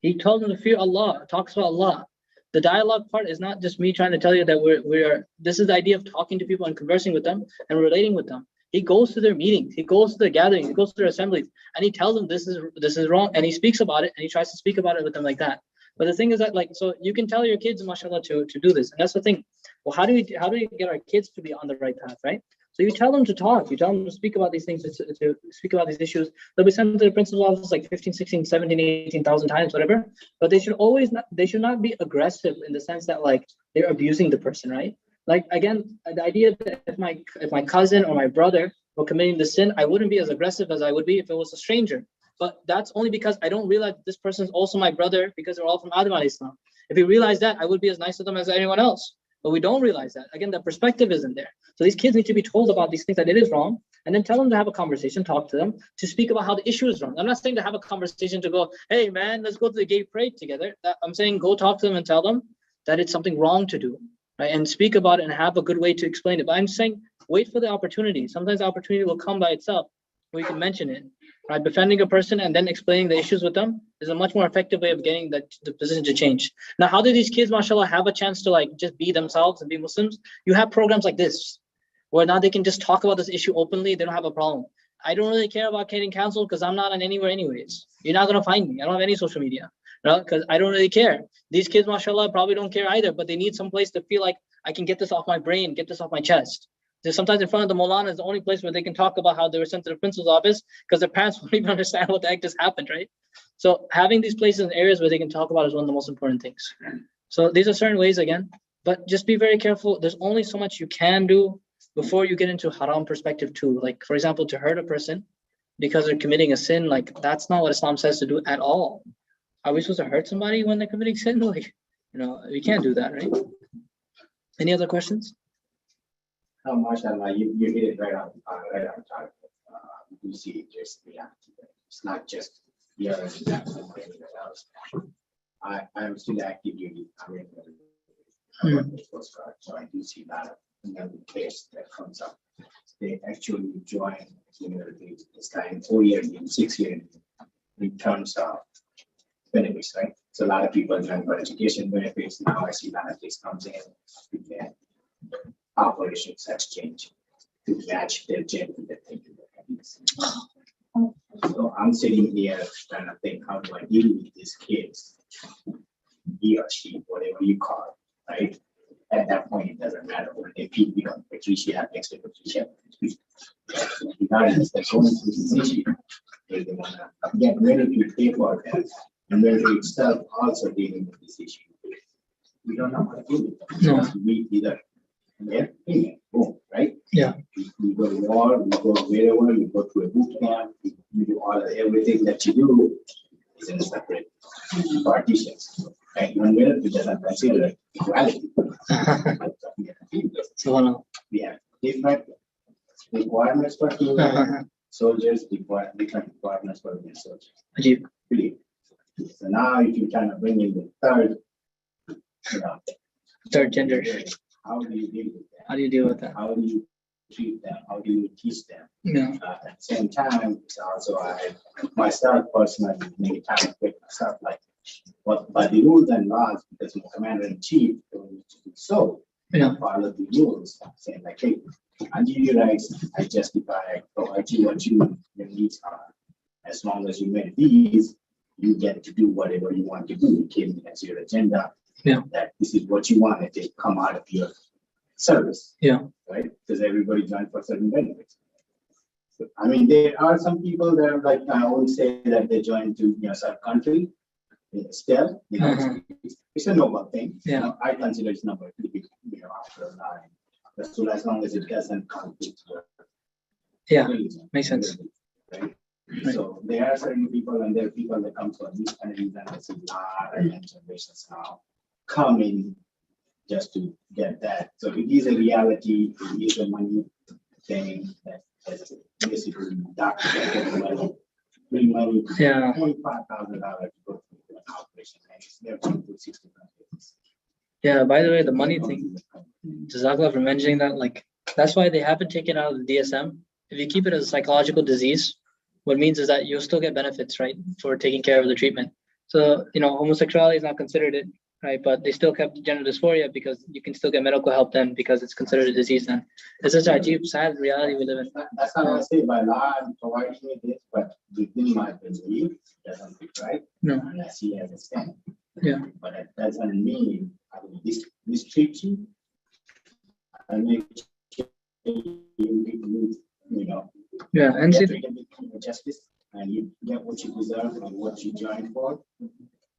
He told them to fear Allah, talks about Allah. The dialogue part is not just me trying to tell you that this is the idea of talking to people and conversing with them and relating with them. He goes to their meetings, he goes to their gatherings, he goes to their assemblies, and he tells them this is wrong, and he speaks about it, and he tries to speak about it with them like that. But the thing is that, so you can tell your kids, mashallah, to do this, and that's the thing. Well, how do we get our kids to be on the right path, right? So you tell them to talk, you tell them to speak about these things, to speak about these issues. They'll be sent to the principal's office like 15, 16, 17, 18,000 times, whatever. But they should not be aggressive in the sense that like they're abusing the person, right? Like again, the idea that if my cousin or my brother were committing the sin, I wouldn't be as aggressive as I would be if it was a stranger. But that's only because I don't realize this person is also my brother because they're all from Adam alayhi salam. If we realize that, I would be as nice to them as anyone else. But we don't realize that. Again, the perspective isn't there. So these kids need to be told about these things, that it is wrong, and then tell them to have a conversation, talk to them, to speak about how the issue is wrong. I'm not saying to have a conversation to go, hey man, let's go to the gay parade together. I'm saying go talk to them and tell them that it's something wrong to do, right? And speak about it and have a good way to explain it. But I'm saying wait for the opportunity. Sometimes the opportunity will come by itself where you can mention it, right? Befriending a person and then explaining the issues with them is a much more effective way of getting the position to change. Now, how do these kids, mashallah, have a chance to like just be themselves and be Muslims? You have programs like this, where now they can just talk about this issue openly. They don't have a problem. I don't really care about getting canceled because I'm not on anywhere anyways. You're not going to find me. I don't have any social media, right? Because I don't really care. These kids, mashallah, probably don't care either, but they need some place to feel like I can get this off my brain, get this off my chest. Sometimes in front of the Maulana is the only place where they can talk about how they were sent to the principal's office because their parents won't even understand what the heck just happened, right? So having these places and areas where they can talk about is one of the most important things. So these are certain ways again, but just be very careful. There's only so much you can do before you get into haram perspective too. Like, for example, to hurt a person because they're committing a sin, like that's not what Islam says to do at all. Are we supposed to hurt somebody when they're committing sin? Like, we can't do that, right? Any other questions? Oh, mashallah, you hit it right on target. You see just reality. It's not just here and that or anywhere else. I'm still active duty. I'm in the Coast Guard, so I do see that in every case that comes up. They actually join this time 4 years in 6 years in terms of benefits, right? So a lot of people join for education benefits. Now I see a lot of this comes in. Operations has changed to match their gender that they do. So I'm sitting here trying to think, how do I deal with these kids? He or she, whatever you call it, right? At that point, it doesn't matter when they feel, Patricia next to Patricia. parents that going through this issue, they want to get ready to pay for that. And military itself also dealing with this issue. We don't know how to deal with that. No. We either get in, boom, right? Yeah. You go to war, you go wherever, you go to a boot camp, you do all everything that you do is in separate partitions. Right? Non-military doesn't consider equality. So, We have different requirements for female soldiers, different requirements for male soldiers. Ajib. Really. So now if you kind of bring in the third, Third gender. how do you deal with that? How do you deal with that? How do you treat them? How do you teach them? Yeah. At the same time, it's also I myself personally many times with myself like, but by the rules and laws, because my commander in chief told me to do so, Yeah. follow the rules, saying like, hey, I give you rights, I justify, I provide you what your needs are. As long as you meet these, you get to do whatever you want to do. You came as your agenda. Yeah. That this is what you want to come out of your service. Yeah. Right? Because everybody joined for certain benefits. So, I mean, there are some people that are like, I won't say that they joined to some country. Still, it's a noble thing. Yeah. I consider it's number to be, after a line. As long as it doesn't conflict with Yeah. religion. Makes sense. Right? So there are certain people and there are people that come from these countries and I see a lot of young generations now coming just to get that. So it is a reality, it is a money thing that's basically doctors that get money, free money, Yeah. $25,000 to go through an operation and it's never going to 60 countries. Yeah. By the way, the money thing, Jazakallah for mentioning that, like, that's why they haven't taken out of the DSM. If you keep it as a psychological disease, what it means is that you'll still get benefits, right, for taking care of the treatment. So, homosexuality is not considered it, right? But they still kept gender dysphoria because you can still get medical help then because it's considered a disease then. It's such a deep, sad reality we live in. That's not what I say by law, I'm providing you this, but within my belief, it doesn't fit right. No. And I see as a stand. Yeah. But that doesn't mean I will mistreat you. I make you, Yeah. And see, justice and you get what you deserve and what you joined for.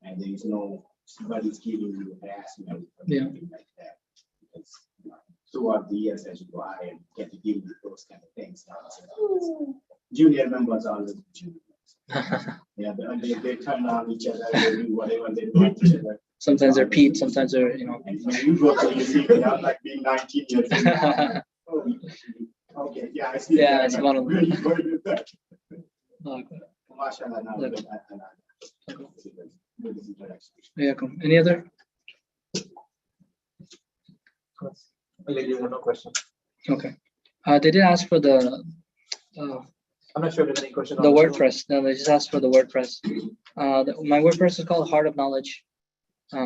And there is nobody's giving you harassment or Yeah. anything like that. Because throughout the years as you go out and get to deal with those kind of things. Junior members are always junior members. Yeah, they turn on each other, they do whatever they do to each other. sometimes they're Pete, sometimes they're, And when you go to the city, I'm like being 19 years old. Oh, okay, yeah, I see. Yeah, that. it's one of them. Where you going with that? Okay. Mashallah, now, Look. good introduction. Yeah, cool. Any other? No question. Okay. They did ask for the I'm not sure if there's any question. the WordPress. No, they just asked for the WordPress. My WordPress is called Heart of Knowledge. I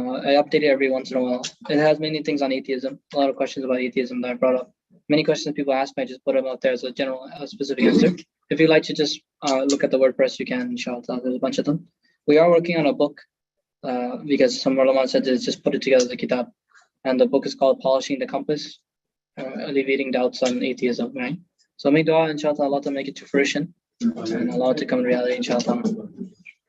update it every once in a while. It has many things on atheism. A lot of questions about atheism that I brought up. Many questions people ask me, I just put them out there as a general, specific answer. If you'd like to just look at the WordPress, you can, inshallah. There's a bunch of them. We are working on a book because some ulama said to just put it together as a kitab. And the book is called Polishing the Compass, Alleviating Doubts on Atheism, right? So make dua, inshallah, Allah to make it to fruition and allow it to come in reality, inshallah.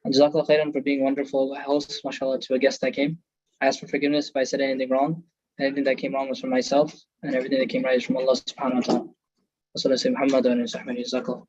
And Jazakallah khairan for being wonderful hosts, mashallah, to a guest that came. I ask for forgiveness if I said anything wrong. Anything that came wrong was from myself, and everything that came right is from Allah subhanahu wa ta'ala. Wa sallallahu alaihi wa sallam, Muhammad wa alihi wa sahbihi, jazakallah.